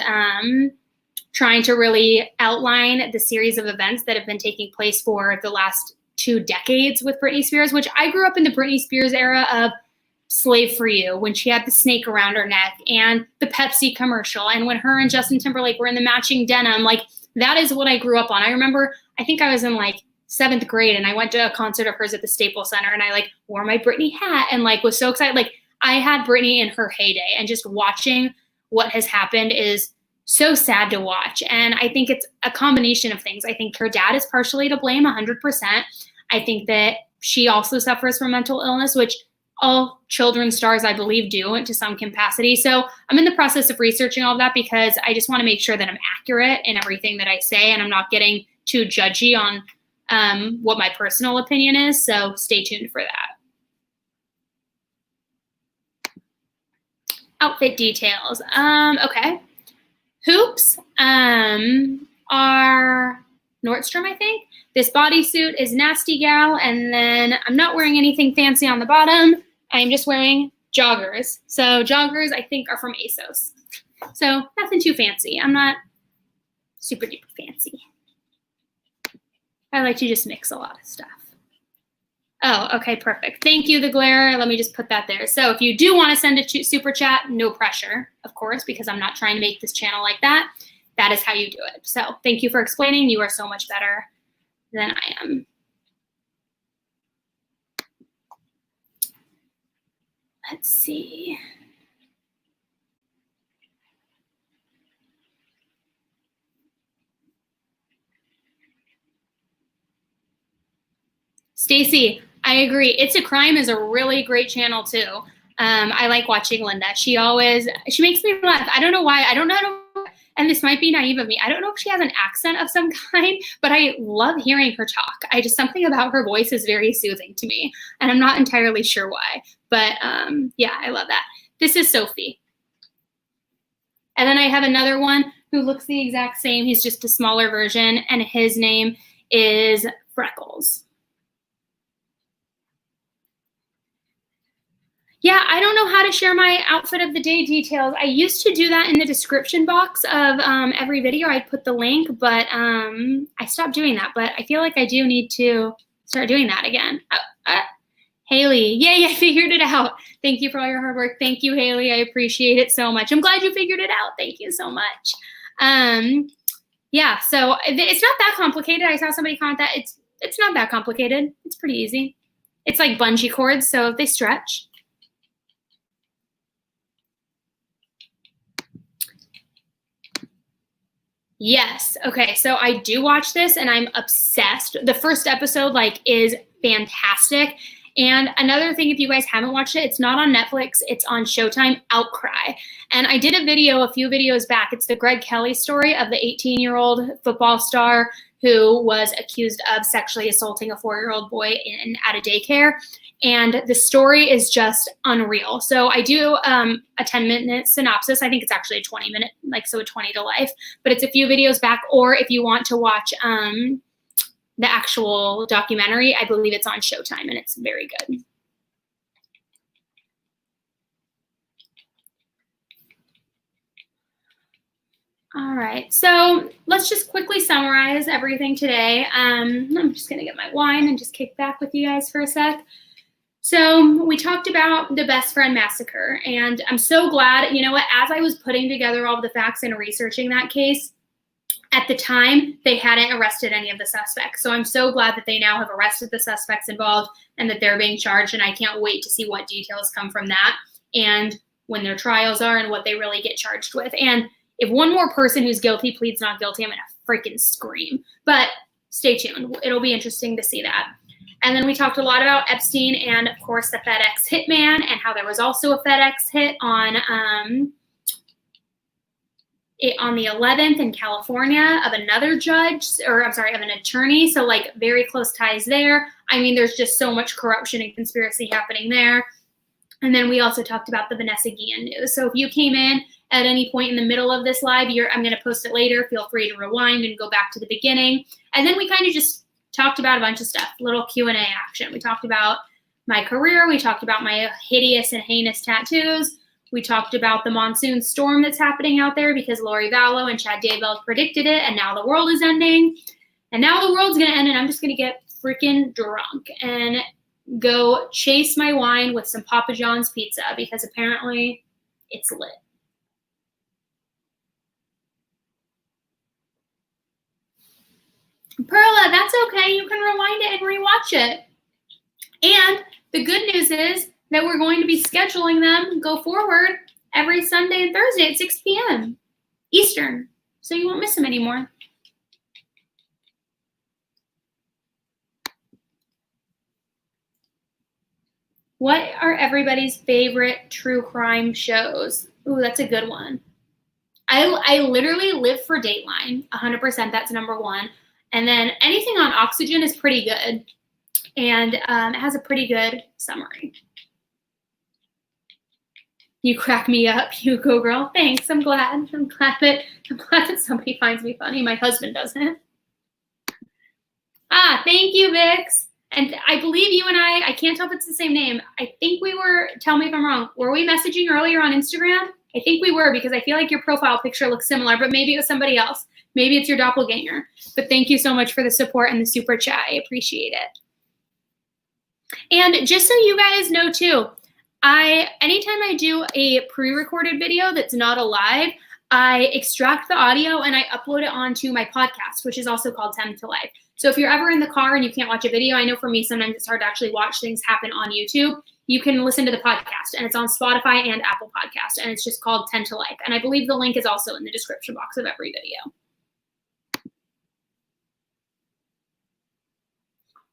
trying to really outline the series of events that have been taking place for the last 2 decades with Britney Spears, which I grew up in the Britney Spears era of Slave for You, when she had the snake around her neck, and the Pepsi commercial, and when her and Justin Timberlake were in the matching denim. Like, that is what I grew up on. I remember, I think I was in like 7th grade and I went to a concert of hers at the Staples Center and I like wore my Britney hat and like was so excited. Like, I had Britney in her heyday, and just watching what has happened is so sad to watch. And I think it's a combination of things. I think her dad is partially to blame 100%. I think that she also suffers from mental illness, which all children's stars, I believe, do to some capacity. So I'm in the process of researching all of that because I just want to make sure that I'm accurate in everything that I say and I'm not getting too judgy on what my personal opinion is. So stay tuned for that. Outfit details. Okay. Hoops are Nordstrom, I think. This bodysuit is Nasty Gal, and then I'm not wearing anything fancy on the bottom. I'm just wearing joggers. So joggers, I think, are from ASOS. So nothing too fancy. I'm not super duper fancy. I like to just mix a lot of stuff. Oh, okay, perfect. Thank you, The Glare. Let me just put that there. So if you do want to send a super chat, no pressure, of course, because I'm not trying to make this channel like that. That is how you do it. So thank you for explaining. You are so much better than I am. Let's see. Stacy, I agree. It's a Crime is a really great channel too. I like watching Linda. She makes me laugh. I don't know why. I don't know. And this might be naive of me. I don't know if she has an accent of some kind, but I love hearing her talk. Something about her voice is very soothing to me, and I'm not entirely sure why. But yeah, I love that. This is Sophie. And then I have another one who looks the exact same. He's just a smaller version, and his name is Freckles. Yeah, I don't know how to share my outfit of the day details. I used to do that in the description box of every video. I'd put the link, but I stopped doing that. But I feel like I do need to start doing that again. Haley, yay, I figured it out. Thank you for all your hard work. Thank you, Haley. I appreciate it so much. I'm glad you figured it out. Thank you so much. Yeah, so it's not that complicated. I saw somebody comment that it's not that complicated. It's pretty easy. It's like bungee cords, so they stretch. Yes. Okay. So I do watch this and I'm obsessed. The first episode is fantastic. And another thing, if you guys haven't watched it, it's not on Netflix. It's on Showtime, Outcry. And I did a video a few videos back. It's the Greg Kelly story of the 18-year-old football star who was accused of sexually assaulting a 4-year-old boy at a daycare. And the story is just unreal. So I do a 10-minute synopsis. I think it's actually a 20-minute, so a 20 to life. But it's a few videos back. Or if you want to watch the actual documentary, I believe it's on Showtime, and it's very good. All right, so let's just quickly summarize everything today. I'm just gonna get my wine and just kick back with you guys for a sec. So we talked about the best friend massacre, and I'm so glad, you know what, as I was putting together all of the facts and researching that case, at the time, they hadn't arrested any of the suspects. So I'm so glad that they now have arrested the suspects involved and that they're being charged, and I can't wait to see what details come from that and when their trials are and what they really get charged with. And if one more person who's guilty pleads not guilty, I'm going to freaking scream. But stay tuned. It'll be interesting to see that. And then we talked a lot about Epstein and, of course, the FedEx hitman and how there was also a FedEx hit on the 11th in California of another judge, or I'm sorry, of an attorney. So very close ties there. I mean, there's just so much corruption and conspiracy happening there. And then we also talked about the Vanessa Guillen news. So if you came in at any point in the middle of this live, I'm going to post it later. Feel free to rewind and go back to the beginning. And then we kind of just talked about a bunch of stuff, little Q&A action. We talked about my career. We talked about my hideous and heinous tattoos. We talked about the monsoon storm that's happening out there because Lori Vallow and Chad Daybell predicted it, and now the world is ending. And now the world's going to end, and I'm just going to get freaking drunk and go chase my wine with some Papa John's pizza because apparently it's lit. Perla, that's okay. You can rewind it and rewatch it. And the good news is that we're going to be scheduling them go forward every Sunday and Thursday at 6 p.m. Eastern, so you won't miss them anymore. What are everybody's favorite true crime shows? Ooh, that's a good one. I literally live for Dateline, 100%. That's number one. And then anything on Oxygen is pretty good, and it has a pretty good summary. You crack me up, Hugo girl. Thanks. I'm glad that somebody finds me funny. My husband doesn't. Thank you, Vix. And I believe you and I can't tell if it's the same name. I think we were, tell me if I'm wrong, were we messaging earlier on Instagram? I think we were because I feel like your profile picture looks similar, but maybe it was somebody else. Maybe it's your doppelganger. But thank you so much for the support and the super chat. I appreciate it. And just so you guys know too, anytime I do a pre-recorded video that's not a live, I extract the audio and I upload it onto my podcast, which is also called 10 to Life. So if you're ever in the car and you can't watch a video, I know for me sometimes it's hard to actually watch things happen on YouTube. You can listen to the podcast, and it's on Spotify and Apple Podcast, and it's just called 10 to Life. And I believe the link is also in the description box of every video.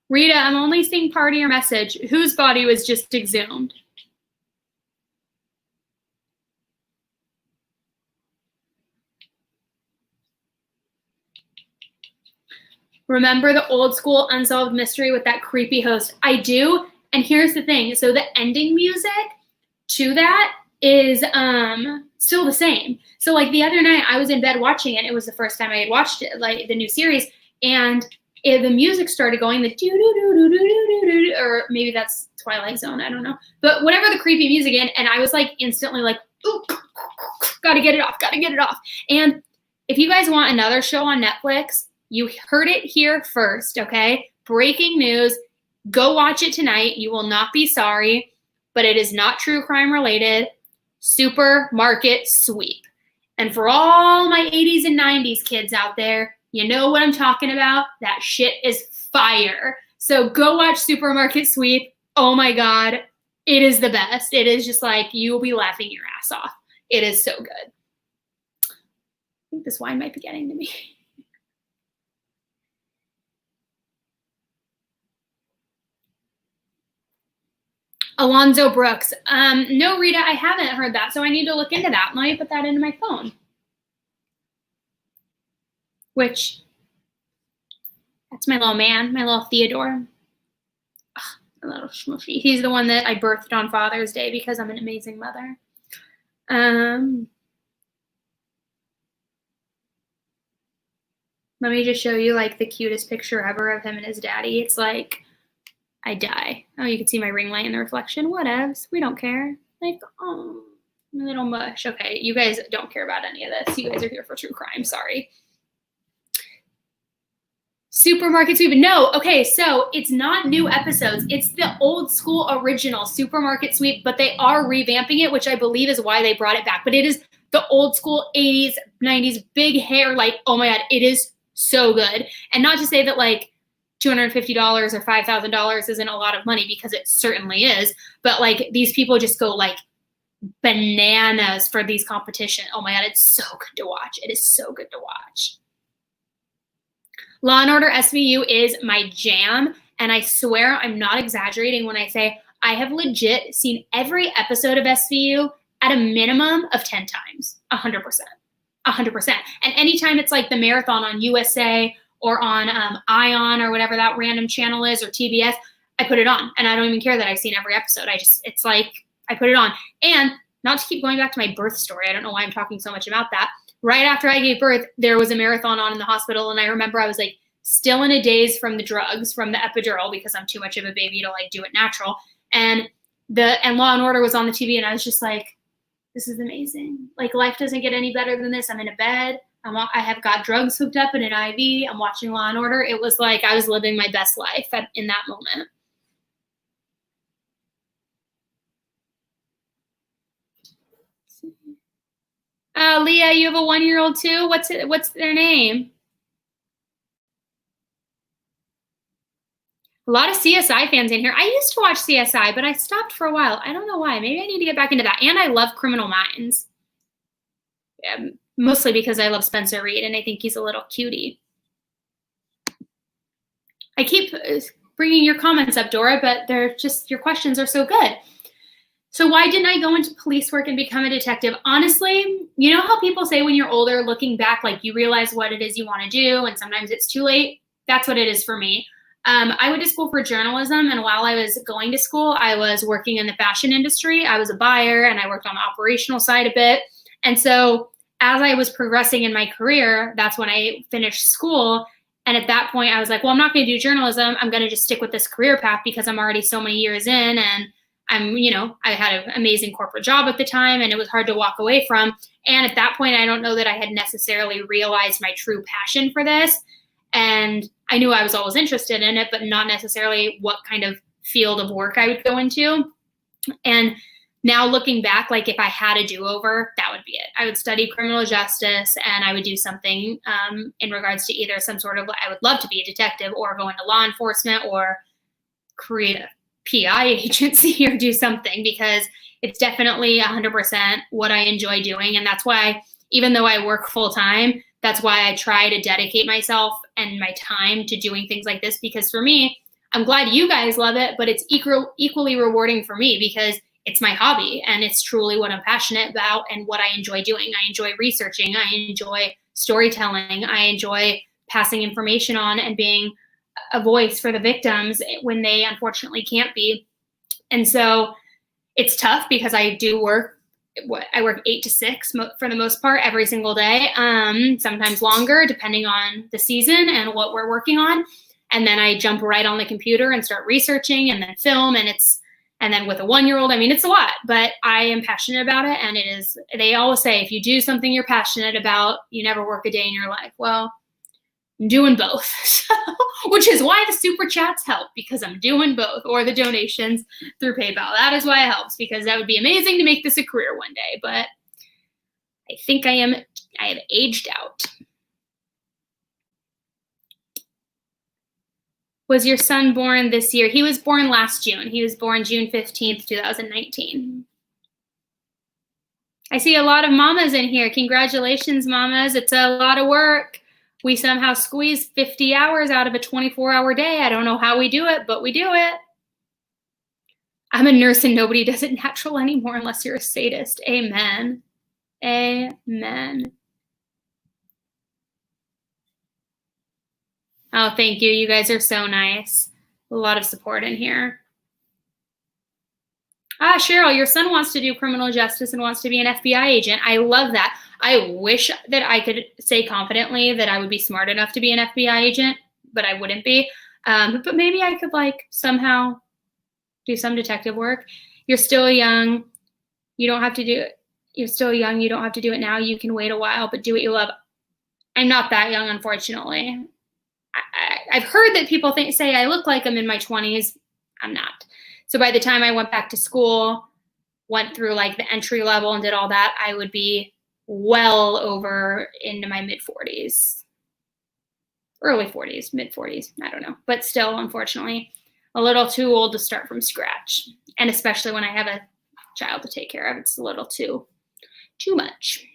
Rita, I'm only seeing part of your message. Whose body was just exhumed? Remember the old school Unsolved Mystery with that creepy host? I do. And here's the thing. So the ending music to that is still the same. So the other night I was in bed watching it. It was the first time I had watched it, the new series. And the music started going, the do-do-do-do-do-do-do, or maybe that's Twilight Zone. I don't know. But whatever the creepy music in. And I was instantly ooh, gotta get it off, gotta get it off. And if you guys want another show on Netflix, you heard it here first, okay? Breaking news. Go watch it tonight. You will not be sorry, but it is not true crime related. Supermarket Sweep. And for all my 80s and 90s kids out there, you know what I'm talking about. That shit is fire. So go watch Supermarket Sweep. Oh my God. It is the best. It is just like, you will be laughing your ass off. It is so good. I think this wine might be getting to me. Alonzo Brooks. No, Rita, I haven't heard that, so I need to look into that. Let me put that into my phone. Which, that's my little man, my little Theodore. Ugh, a little smushy. He's the one that I birthed on Father's Day because I'm an amazing mother. Let me just show you like the cutest picture ever of him and his daddy. It's like, I die. Oh, you can see my ring light in the reflection. Whatevs. We don't care. Like, oh, little mush. Okay, you guys don't care about any of this. You guys are here for true crime. Sorry. Supermarket Sweep. No, okay, so it's not new episodes. It's the old school original Supermarket Sweep, but they are revamping it, which I believe is why they brought it back. But it is the old school 80s, 90s, big hair, like, oh my God, it is so good. And not to say that like $250 or $5,000 isn't a lot of money, because it certainly is, but like these people just go like bananas for these competition. Oh my God, it's so good to watch. It is so good to watch. Law & Order SVU is my jam, and I swear I'm not exaggerating when I say I have legit seen every episode of SVU at a minimum of 10 times, 100%, 100%. And anytime it's like the marathon on USA or on ION or whatever that random channel is, or TBS, I put it on, and I don't even care that I've seen every episode. It's like, I put it on. And not to keep going back to my birth story, I don't know why I'm talking so much about that. Right after I gave birth, there was a marathon on in the hospital, and I remember I was like still in a daze from the drugs, from the epidural, because I'm too much of a baby to like do it natural. And Law & Order was on the TV, and I was just like, this is amazing. Like, life doesn't get any better than this. I'm in a bed. I have got drugs hooked up in an IV. I'm watching Law & Order. It was like I was living my best life in that moment. Leah, you have a 1-year-old too? What's their name? A lot of CSI fans in here. I used to watch CSI, but I stopped for a while. I don't know why. Maybe I need to get back into that. And I love Criminal Minds. Yeah, mostly because I love Spencer Reid, and I think he's a little cutie. I keep bringing your comments up, Dora, but they're just, your questions are so good. So why didn't I go into police work and become a detective? Honestly, you know how people say when you're older, looking back, like you realize what it is you want to do, and sometimes it's too late? That's what it is for me. I went to school for journalism, and while I was going to school, I was working in the fashion industry. I was a buyer, and I worked on the operational side a bit. And so as I was progressing in my career, that's when I finished school. And at that point, I was like, well, I'm not going to do journalism. I'm going to just stick with this career path because I'm already so many years in, and I had an amazing corporate job at the time, and it was hard to walk away from. And at that point, I don't know that I had necessarily realized my true passion for this. And I knew I was always interested in it, but not necessarily what kind of field of work I would go into. And now looking back, like if I had a do-over, that would be it. I would study criminal justice, and I would do something in regards to either some sort of, I would love to be a detective, or go into law enforcement, or create a PI agency, or do something, because it's definitely 100% what I enjoy doing. And that's why, even though I work full time, that's why I try to dedicate myself and my time to doing things like this, because for me, I'm glad you guys love it, but it's equally rewarding for me, because it's my hobby, and it's truly what I'm passionate about and what I enjoy doing. I enjoy researching. I enjoy storytelling. I enjoy passing information on and being a voice for the victims when they unfortunately can't be. And so it's tough, because I do work. I work 8 to 6 for the most part every single day, sometimes longer depending on the season and what we're working on. And then I jump right on the computer and start researching, and then film, and then with a 1-year-old, I mean, it's a lot, but I am passionate about it. And it is, they always say, if you do something you're passionate about, you never work a day in your life. Well, I'm doing both, which is why the super chats help, because I'm doing both, or the donations through PayPal. That is why it helps, because that would be amazing to make this a career one day. But I think I have aged out. Was your son born this year? He was born last June. He was born June 15th, 2019. I see a lot of mamas in here. Congratulations, mamas. It's a lot of work. We somehow squeeze 50 hours out of a 24-hour day. I don't know how we do it, but we do it. I'm a nurse and nobody does it natural anymore unless you're a sadist. Amen. Amen. Oh, thank you. You guys are so nice. A lot of support in here. Ah, Cheryl, your son wants to do criminal justice and wants to be an FBI agent. I love that. I wish that I could say confidently that I would be smart enough to be an FBI agent, but I wouldn't be. But maybe I could like somehow do some detective work. You're still young. You don't have to do it. You're still young. You don't have to do it now. You can wait a while, but do what you love. I'm not that young, unfortunately. I've heard that people say I look like I'm in my 20s. I'm not. So by the time I went back to school, went through like the entry level and did all that, I would be well over into my mid-40s. Early 40s, mid-40s, I don't know. But still, unfortunately, a little too old to start from scratch. And especially when I have a child to take care of, it's a little too much.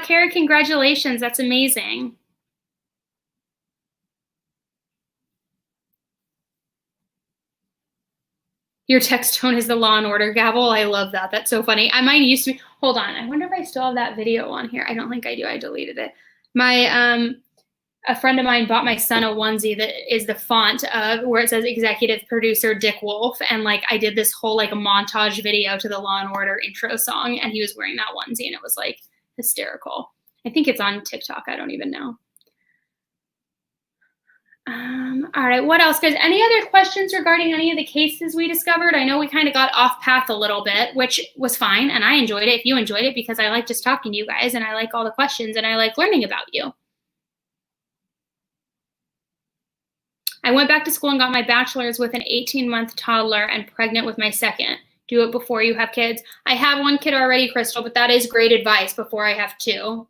Kara, congratulations. That's amazing. Your text tone is the Law and Order gavel. I love that. That's so funny. Mine used to be, hold on. I wonder if I still have that video on here. I don't think I do. I deleted it. A friend of mine bought my son a onesie that is the font of where it says executive producer Dick Wolf. And like, I did this whole like a montage video to the Law and Order intro song. And he was wearing that onesie and it was like hysterical. I think it's on TikTok. I don't even know. All right, what else, guys? Any other questions regarding any of the cases we discovered? I know we kind of got off path a little bit, which was fine, and I enjoyed it if you enjoyed it, because I like just talking to you guys, and I like all the questions, and I like learning about you. I went back to school and got my bachelor's with an 18-month toddler and pregnant with my second. Do it before you have kids. I have one kid already, Crystal, but that is great advice before I have two.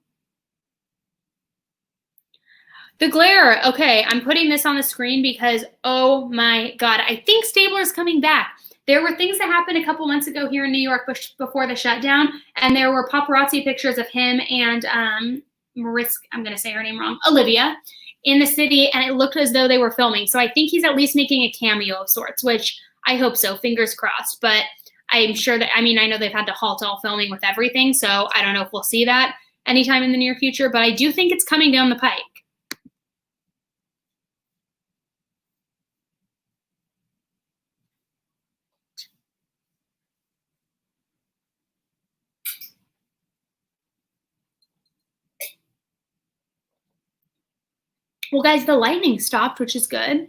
The glare. Okay, I'm putting this on the screen because, oh my God, I think Stabler's coming back. There were things that happened a couple months ago here in New York before the shutdown, and there were paparazzi pictures of him and Mariska, I'm going to say her name wrong, Olivia, in the city, and it looked as though they were filming. So I think he's at least making a cameo of sorts, which I hope so, fingers crossed. But I'm sure that, I mean, I know they've had to halt all filming with everything, so I don't know if we'll see that anytime in the near future, but I do think it's coming down the pike. Well, guys, the lightning stopped, which is good.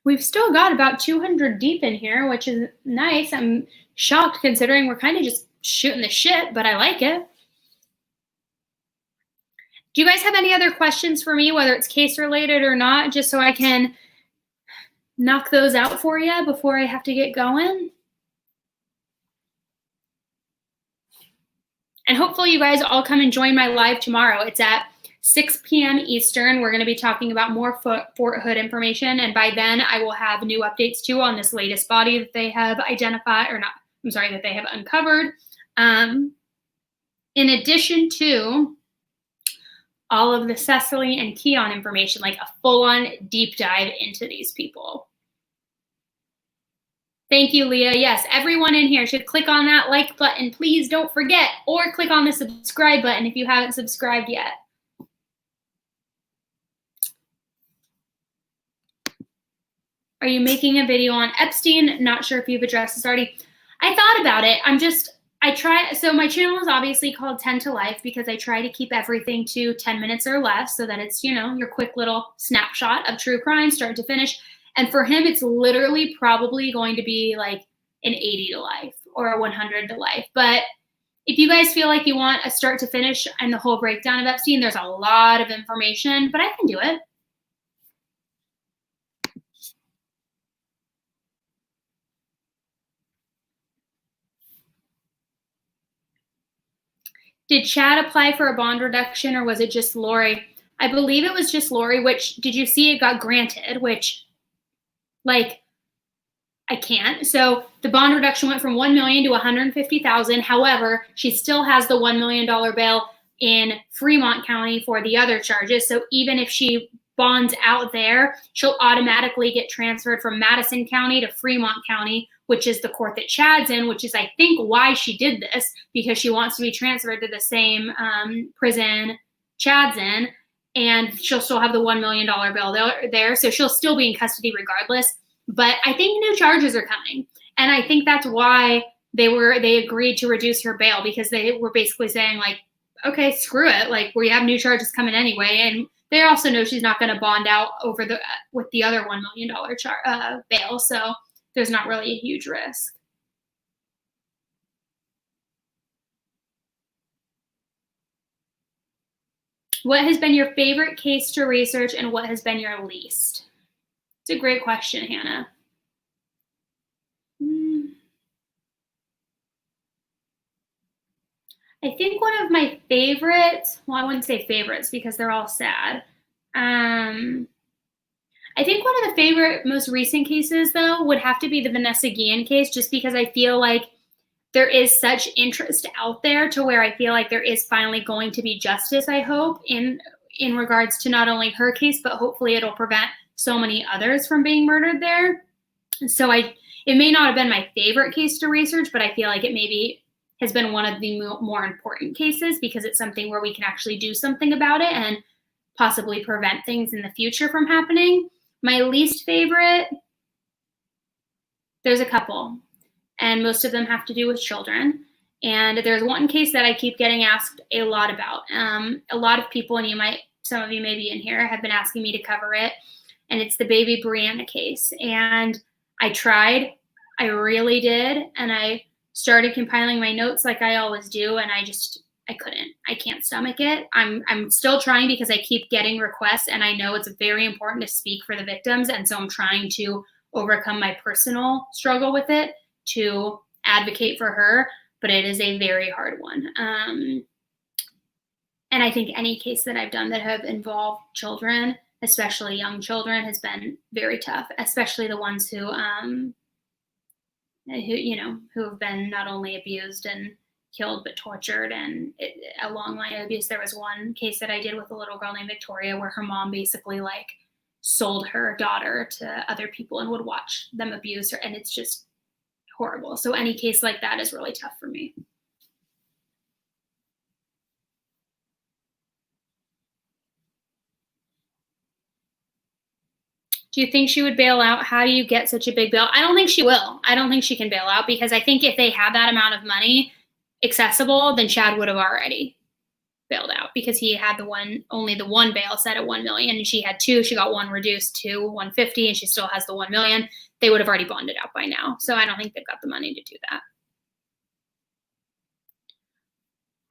We've still got about 200 deep in here, which is nice. I'm shocked considering we're kind of just shooting the shit, but I like it. Do you guys have any other questions for me, whether it's case related or not, just so I can knock those out for you before I have to get going? And hopefully you guys all come and join my live tomorrow. It's at 6 p.m. Eastern. We're going to be talking about more Fort Hood information. And by then I will have new updates too on this latest body that they have identified, or not, I'm sorry, that they have uncovered. In addition to all of the Cecily and Keon information, like a full-on deep dive into these people. Thank you, Leah. Yes, everyone in here should click on that like button. Please don't forget, or click on the subscribe button if you haven't subscribed yet. Are you making a video on Epstein? Not sure if you've addressed this already. I thought about it. So my channel is obviously called 10 to Life because I try to keep everything to 10 minutes or less so that it's, you know, your quick little snapshot of true crime, start to finish. And for him, it's literally probably going to be like an 80 to life or a 100 to life. But if you guys feel like you want a start to finish and the whole breakdown of Epstein, there's a lot of information, but I can do it. Did Chad apply for a bond reduction, or was it just Lori? I believe it was just Lori, which, did you see it got granted, which, like, I can't. So the bond reduction went from $1 million to $150,000. However, she still has the $1 million bail in Fremont County for the other charges. So even if she bonds out there, she'll automatically get transferred from Madison County to Fremont County, which is the court that Chad's in, which is, I think, why she did this, because she wants to be transferred to the same prison Chad's in, and she'll still have the $1 million bail there. So she'll still be in custody regardless. But I think new charges are coming. And I think that's why they agreed to reduce her bail, because they were basically saying, like, okay, screw it. Like, we have new charges coming anyway. And they also know she's not going to bond out with the other $1 million bail. So there's not really a huge risk. What has been your favorite case to research, and what has been your least? It's a great question, Hannah. I think one of my favorites, well, I wouldn't say favorites because they're all sad. I think one of the most recent cases, though, would have to be the Vanessa Guillen case, just because I feel like there is such interest out there to where I feel like there is finally going to be justice, I hope, in regards to not only her case, but hopefully it'll prevent so many others from being murdered there. So it may not have been my favorite case to research, but I feel like it maybe has been one of the more important cases, because it's something where we can actually do something about it and possibly prevent things in the future from happening. My least favorite, there's a couple, and most of them have to do with children. And there's one case that I keep getting asked a lot about. A lot of people, and some of you may be in here, have been asking me to cover it. And it's the baby Brianna case. And I tried, I really did. And I started compiling my notes like I always do. And I couldn't. I can't stomach it. I'm still trying, because I keep getting requests, and I know it's very important to speak for the victims. And so I'm trying to overcome my personal struggle with it to advocate for her, but it is a very hard one. And I think any case that I've done that have involved children, especially young children, has been very tough, especially the ones who have been not only abused and killed, but tortured, and a long line of abuse. There was one case that I did with a little girl named Victoria, where her mom basically sold her daughter to other people and would watch them abuse her, and it's just horrible. So any case like that is really tough for me. Do you think she would bail out? How do you get such a big bail? I don't think she will. I don't think she can bail out, because I think if they had that amount of money accessible, then Chad would have already bailed out, because he had only the one bail set at $1 million, and she had two. She got one reduced to $150,000, and she still has the $1 million. They would have already bonded out by now. So I don't think they've got the money to do that.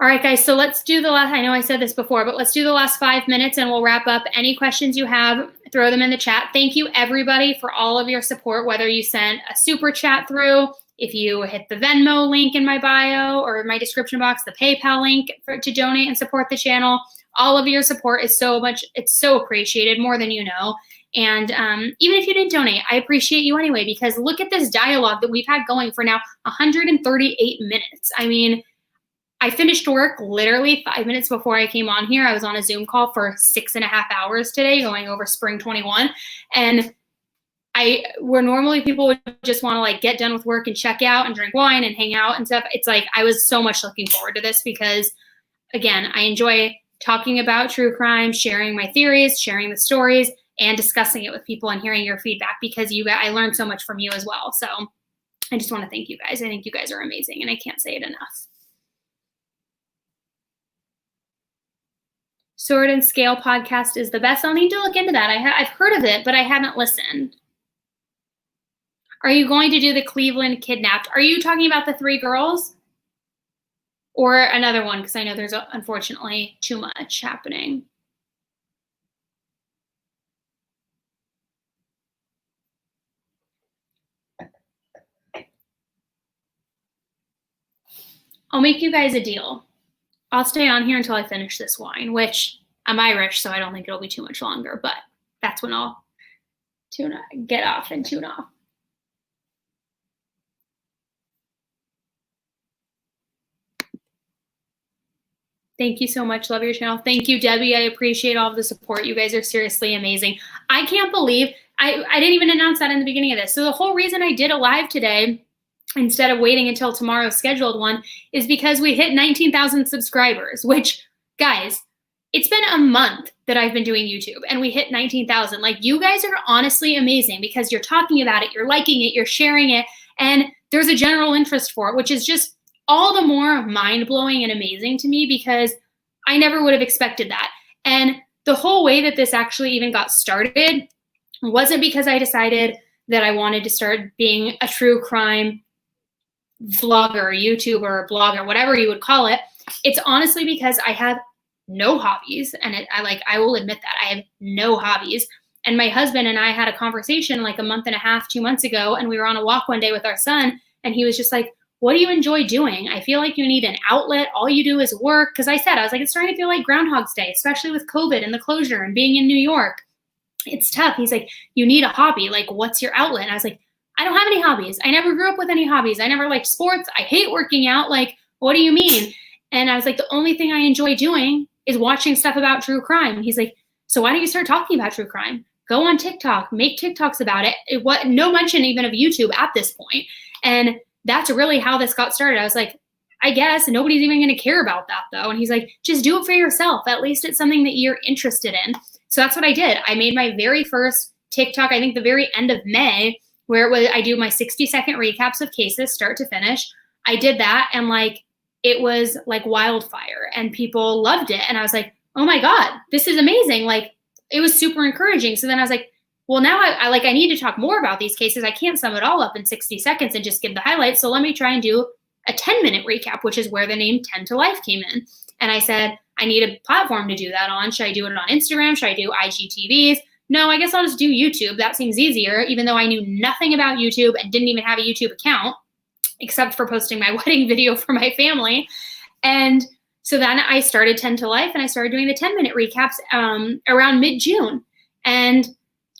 All right, guys, so let's do I know I said this before, but let's do the last 5 minutes and we'll wrap up. Any questions you have, throw them in the chat. Thank you, everybody, for all of your support, whether you sent a super chat through, if you hit the Venmo link in my bio or my description box, the PayPal link to donate and support the channel. All of your support is it's so appreciated, more than you know. And even if you didn't donate, I appreciate you anyway, because look at this dialogue that we've had going for now 138 minutes. I mean, I finished work literally 5 minutes before I came on here. I was on a Zoom call for 6.5 hours today going over Spring 21. And where normally people would just want to get done with work and check out and drink wine and hang out and stuff, it's I was so much looking forward to this, because again, I enjoy talking about true crime, sharing my theories, sharing the stories, and discussing it with people and hearing your feedback, because I learned so much from you as well. So I just want to thank you guys. I think you guys are amazing, and I can't say it enough. Sword and Scale podcast is the best. I'll need to look into that. I've heard of it, but I haven't listened. Are you going to do the Cleveland kidnapped? Are you talking about the 3 girls? Or another one? Because I know there's unfortunately too much happening. I'll make you guys a deal. I'll stay on here until I finish this wine, which I'm Irish, so I don't think it'll be too much longer, but that's when I'll get off and tune off. Thank you so much. Love your channel. Thank you, Debbie. I appreciate all of the support. You guys are seriously amazing. I can't believe I didn't even announce that in the beginning of this. So the whole reason I did a live today instead of waiting until tomorrow's scheduled one is because we hit 19,000 subscribers, which, guys, it's been a month that I've been doing YouTube and we hit 19,000. Like, you guys are honestly amazing because you're talking about it, you're liking it, you're sharing it, and there's a general interest for it, which is just all the more mind-blowing and amazing to me because I never would have expected that. And the whole way that this actually even got started wasn't because I decided that I wanted to start being a true crime vlogger, YouTuber, blogger, whatever you would call it. It's honestly because I have no hobbies, and I will admit that I have no hobbies. And my husband and I had a conversation like a month and a half, 2 months ago, and we were on a walk one day with our son, and he was just like, what do you enjoy doing? I feel like you need an outlet. All you do is work. Because I was like, it's starting to feel like Groundhog's Day, especially with COVID and the closure and being in New York. It's tough. He's like, you need a hobby. Like, what's your outlet? And I was like, I don't have any hobbies. I never grew up with any hobbies. I never liked sports. I hate working out. Like, what do you mean? And I was like, the only thing I enjoy doing is watching stuff about true crime. And he's like, so why don't you start talking about true crime? Go on TikTok, make TikToks about it. No mention even of YouTube at this point. And that's really how this got started. I was like, I guess nobody's even going to care about that though. And he's like, just do it for yourself. At least it's something that you're interested in. So that's what I did. I made my very first TikTok, I think the very end of May, where it was, I do my 60-second recaps of cases start to finish. I did that, and like, it was like wildfire and people loved it. And I was like, oh my God, this is amazing. Like, it was super encouraging. So then I was like, well, now I need to talk more about these cases. I can't sum it all up in 60 seconds and just give the highlights. So let me try and do a 10-minute recap, which is where the name 10 to Life came in. And I said, I need a platform to do that on. Should I do it on Instagram? Should I do IGTVs? No, I guess I'll just do YouTube. That seems easier, even though I knew nothing about YouTube and didn't even have a YouTube account, except for posting my wedding video for my family. And so then I started 10 to Life, and I started doing the 10-minute recaps around mid-June. And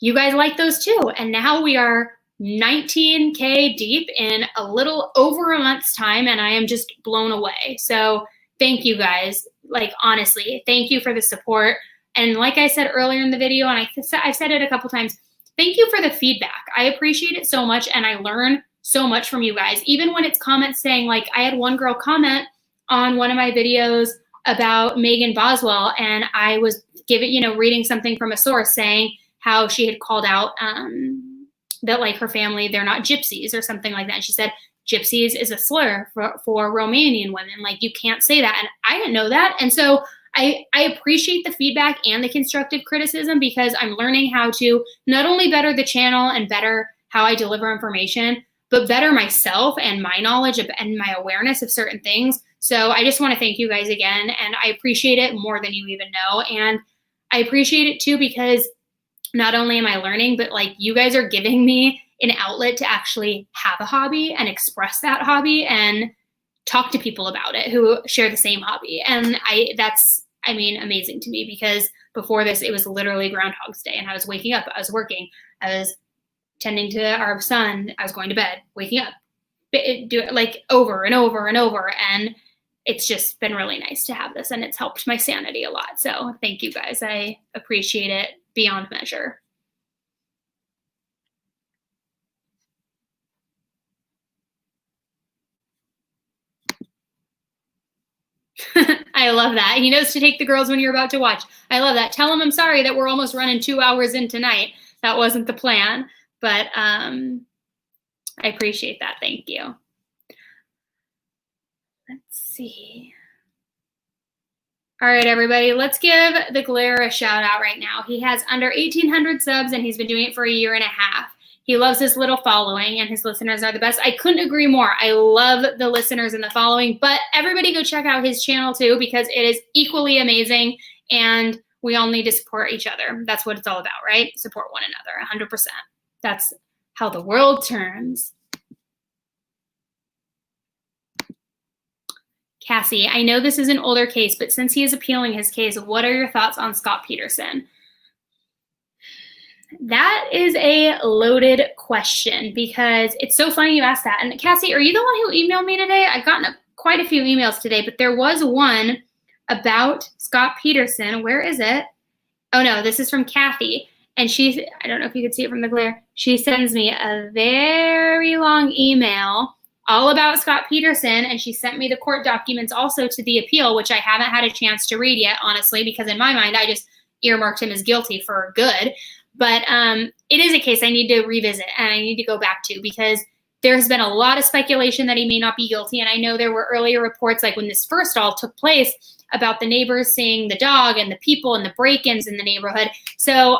you guys like those too. And now we are 19K deep in a little over a month's time, and I am just blown away. So thank you guys. Like, honestly, thank you for the support. And like I said earlier in the video, and I've said it a couple times, thank you for the feedback. I appreciate it so much, and I learn so much from you guys. Even when it's comments saying, like, I had one girl comment on one of my videos about Megan Boswell, and I was reading something from a source saying how she had called out that, like, her family, they're not gypsies or something like that. And she said, gypsies is a slur for Romanian women. Like, you can't say that. And I didn't know that. And so I appreciate the feedback and the constructive criticism, because I'm learning how to not only better the channel and better how I deliver information, but better myself and my knowledge and my awareness of certain things. So I just want to thank you guys again. And I appreciate it more than you even know. And I appreciate it too, because not only am I learning, but like, you guys are giving me an outlet to actually have a hobby and express that hobby and talk to people about it who share the same hobby. And that's amazing to me, because before this, it was literally Groundhog's Day, and I was waking up, I was working, I was tending to our son, I was going to bed, waking up, do it like over and over and over. And it's just been really nice to have this, and it's helped my sanity a lot. So thank you guys. I appreciate it beyond measure. I love that. He knows to take the girls when you're about to watch. I love that. Tell him I'm sorry that we're almost running 2 hours in tonight. That wasn't the plan, but I appreciate that. Thank you. Let's see. All right, everybody, let's give the Glare a shout out right now. He has under 1,800 subs, and he's been doing it for 1.5 years. He loves his little following, and his listeners are the best. I couldn't agree more. I love the listeners and the following, but everybody go check out his channel too, because it is equally amazing, and we all need to support each other. That's what it's all about, right? Support one another, 100%. That's how the world turns. Cassie, I know this is an older case, but since he is appealing his case, what are your thoughts on Scott Peterson? That is a loaded question because it's so funny you asked that. And Cassie, are you the one who emailed me today? I've gotten quite a few emails today, but there was one about Scott Peterson. Where is it? Oh no, this is from Kathy. And I don't know if you could see it from the glare. She sends me a very long email all about Scott Peterson, and she sent me the court documents also to the appeal, which I haven't had a chance to read yet, honestly, because in my mind, I just earmarked him as guilty for good. But it is a case I need to revisit and I need to go back to because there's been a lot of speculation that he may not be guilty. And I know there were earlier reports, like when this first all took place, about the neighbors seeing the dog and the people and the break-ins in the neighborhood. So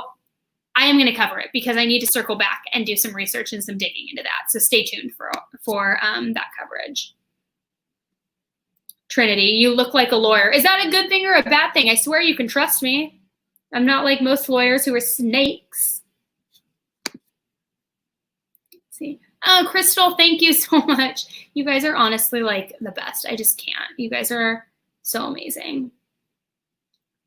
I am going to cover it because I need to circle back and do some research and some digging into that. So stay tuned for that coverage. Trinity, you look like a lawyer. Is that a good thing or a bad thing? I swear you can trust me. I'm not like most lawyers who are snakes. Let's see. Oh, Crystal, thank you so much. You guys are honestly like the best. I just can't. You guys are so amazing.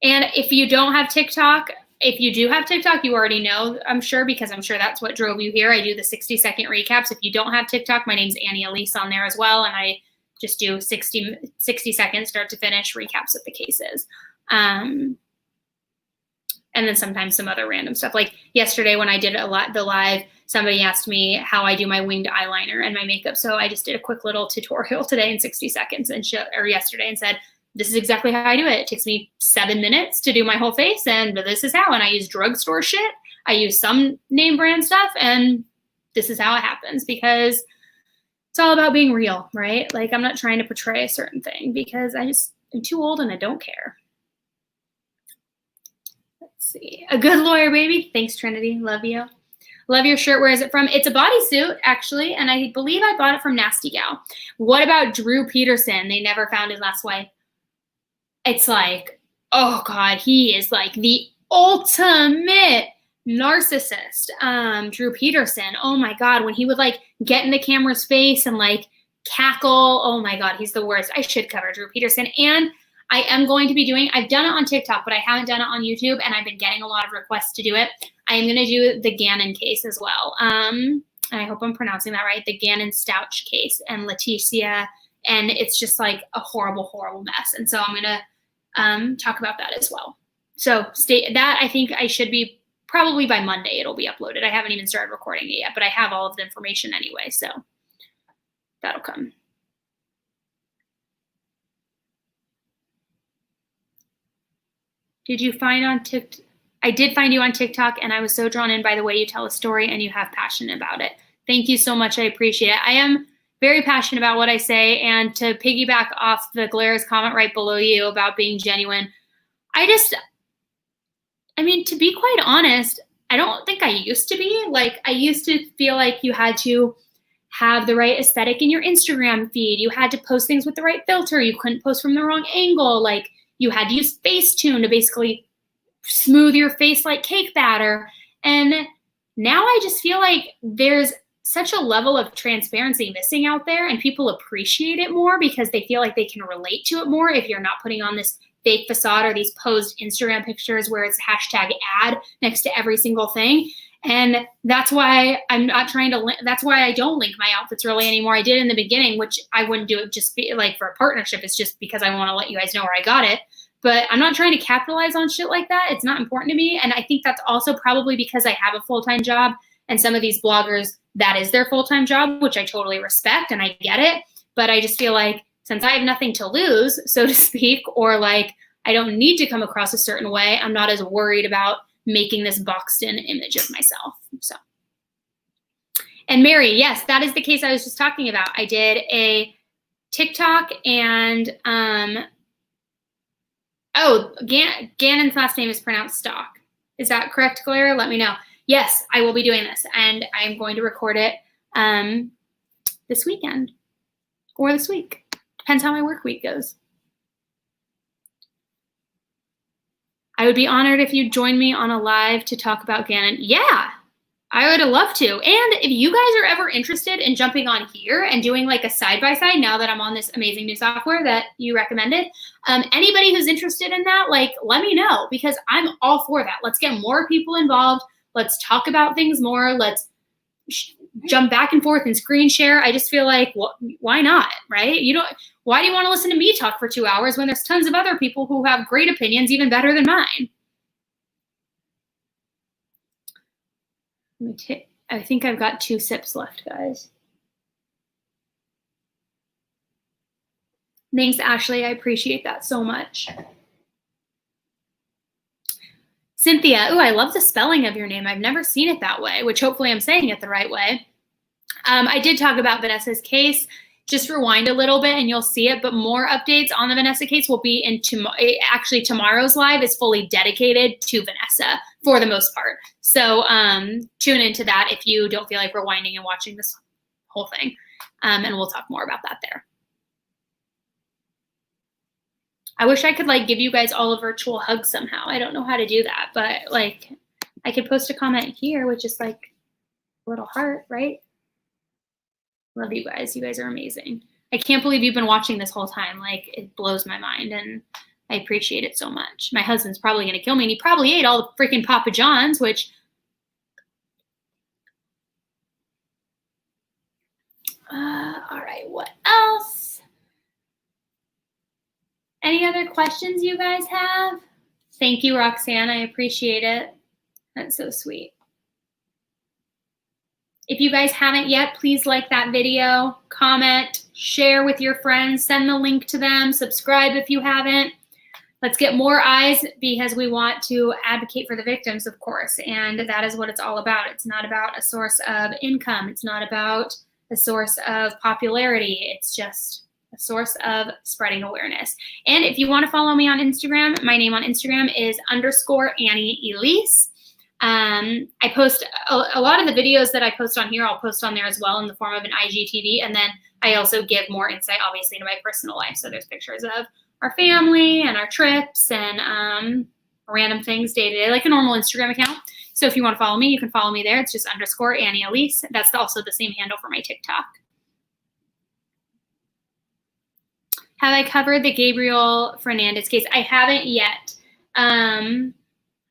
And if you don't have TikTok, if you do have TikTok, you already know, I'm sure, because I'm sure that's what drove you here. I do the 60-second recaps. If you don't have TikTok, my name's Elise on there as well. And I just do 60 seconds, start to finish recaps of the cases. And then sometimes some other random stuff. Like yesterday when I did the live, somebody asked me how I do my winged eyeliner and my makeup. So I just did a quick little tutorial today in 60 seconds or yesterday and said, this is exactly how I do it. It takes me 7 minutes to do my whole face and this is how. And I use drugstore shit. I use some name brand stuff and this is how it happens because it's all about being real, right? Like I'm not trying to portray a certain thing because I'm too old and I don't care. See. A good lawyer, baby. Thanks, Trinity. Love you. Love your shirt. Where is it from? It's a bodysuit, actually, and I believe I bought it from Nasty Gal. What about Drew Peterson? They never found his last wife. It's like, oh, God, he is like the ultimate narcissist. Drew Peterson. Oh, my God, when he would, like, get in the camera's face and, like, cackle. Oh, my God, he's the worst. I should cover Drew Peterson. And I am going to be I've done it on TikTok, but I haven't done it on YouTube, and I've been getting a lot of requests to do it. I am going to do the Gannon case as well. And I hope I'm pronouncing that right, the Gannon-Stouch case, and Leticia, and it's just like a horrible, horrible mess. And so I'm going to talk about that as well. So I think I should be, probably by Monday it'll be uploaded. I haven't even started recording it yet, but I have all of the information anyway, so that'll come. Did you find on TikTok? I did find you on TikTok, and I was so drawn in by the way you tell a story and you have passion about it. Thank you so much. I appreciate it. I am very passionate about what I say, and to piggyback off the Glares comment right below you about being genuine, to be quite honest, I don't think I used to be. Like, I used to feel like you had to have the right aesthetic in your Instagram feed. You had to post things with the right filter. You couldn't post from the wrong angle. Like, you had to use Facetune to basically smooth your face like cake batter. And now I just feel like there's such a level of transparency missing out there, and people appreciate it more because they feel like they can relate to it more if you're not putting on this fake facade or these posed Instagram pictures where it's #ad next to every single thing. And that's why I'm not trying to that's why I don't link my outfits really anymore. I did in the beginning, which I wouldn't do it just like for a partnership. It's just because I want to let you guys know where I got it. But I'm not trying to capitalize on shit like that. It's not important to me. And I think that's also probably because I have a full-time job, and some of these bloggers, that is their full-time job, which I totally respect and I get it. But I just feel like since I have nothing to lose, so to speak, or like I don't need to come across a certain way, I'm not as worried about making this boxed in image of myself. So, and Mary, yes, that is the case I was just talking about. I did a TikTok and Gannon's last name is pronounced Stock. Is that correct, Claire? Let me know. Yes, I will be doing this, and I'm going to record it this weekend or this week. Depends how my work week goes. I would be honored if you joined me on a live to talk about Gannon. Yeah, I would love to. And if you guys are ever interested in jumping on here and doing like a side-by-side, now that I'm on this amazing new software that you recommended, anybody who's interested in that, like, let me know, because I'm all for that. Let's get more people involved. Let's talk about things more. Let's jump back and forth and screen share. I just feel like, well, why not, right? Why do you want to listen to me talk for 2 hours when there's tons of other people who have great opinions, even better than mine? I think I've got 2 sips left, guys. Thanks, Ashley. I appreciate that so much. Cynthia, ooh, I love the spelling of your name. I've never seen it that way, which hopefully I'm saying it the right way. I did talk about Vanessa's case. Just rewind a little bit and you'll see it, but more updates on the Vanessa case will be in actually tomorrow's live is fully dedicated to Vanessa for the most part. So tune into that if you don't feel like rewinding and watching this whole thing. And we'll talk more about that there. I wish I could like give you guys all a virtual hug somehow. I don't know how to do that, but like I could post a comment here with just like a little heart, right? Love you guys. You guys are amazing. I can't believe you've been watching this whole time. Like, it blows my mind, and I appreciate it so much. My husband's probably going to kill me, and he probably ate all the freaking Papa John's, which... all right, what else? Any other questions you guys have? Thank you, Roxanne. I appreciate it. That's so sweet. If you guys haven't yet, please like that video, comment, share with your friends, send the link to them, subscribe if you haven't. Let's get more eyes because we want to advocate for the victims, of course, and that is what it's all about. It's not about a source of income. It's not about a source of popularity. It's just a source of spreading awareness. And if you want to follow me on Instagram, my name on Instagram is _AnnieElise. I post a lot of the videos that I post on here, I'll post on there as well in the form of an IGTV. And then I also give more insight, obviously, into my personal life. So there's pictures of our family and our trips and random things day to day, like a normal Instagram account. So if you want to follow me, you can follow me there. It's just _AnnieElise. That's also the same handle for my TikTok. Have I covered the Gabriel Fernandez case? I haven't yet.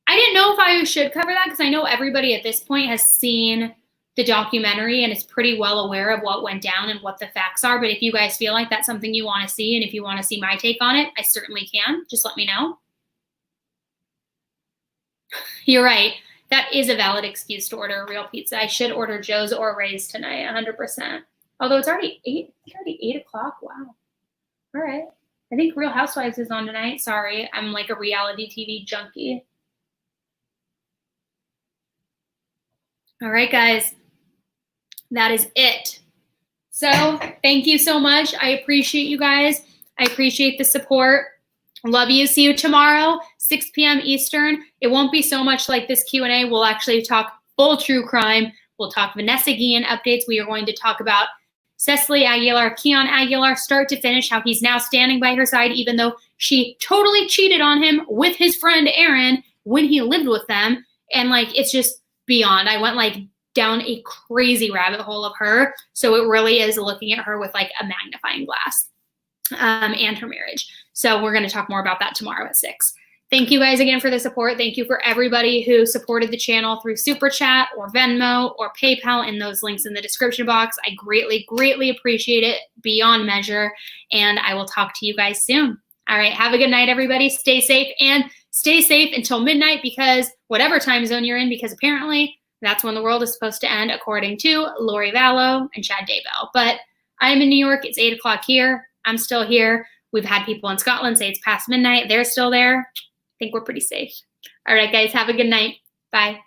I didn't know if I should cover that because I know everybody at this point has seen the documentary and is pretty well aware of what went down and what the facts are. But if you guys feel like that's something you want to see and if you want to see my take on it, I certainly can. Just let me know. You're right. That is a valid excuse to order a real pizza. I should order Joe's or Ray's tonight, 100%. Although it's already 8 o'clock. Wow. All right. I think Real Housewives is on tonight. Sorry. I'm like a reality TV junkie. All right, guys, that is it. So thank you so much. I appreciate you guys. I appreciate the support. Love you. See you tomorrow, 6 p.m. Eastern. It won't be so much like this Q&A. We'll actually talk full true crime. We'll talk Vanessa Guillen updates. We are going to talk about Cecily Aguilar, Keon Aguilar, start to finish, how he's now standing by her side, even though she totally cheated on him with his friend Aaron when he lived with them. And like, it's just beyond. I went like down a crazy rabbit hole of her. So it really is looking at her with like a magnifying glass and her marriage. So we're going to talk more about that tomorrow at 6. Thank you guys again for the support. Thank you for everybody who supported the channel through Super Chat or Venmo or PayPal in those links in the description box. I greatly, greatly appreciate it beyond measure. And I will talk to you guys soon. All right. Have a good night, everybody. Stay safe and stay safe until midnight because whatever time zone you're in, because apparently that's when the world is supposed to end, according to Lori Vallow and Chad Daybell. But I'm in New York. It's 8 o'clock here. I'm still here. We've had people in Scotland say it's past midnight. They're still there. I think we're pretty safe. All right, guys. Have a good night. Bye.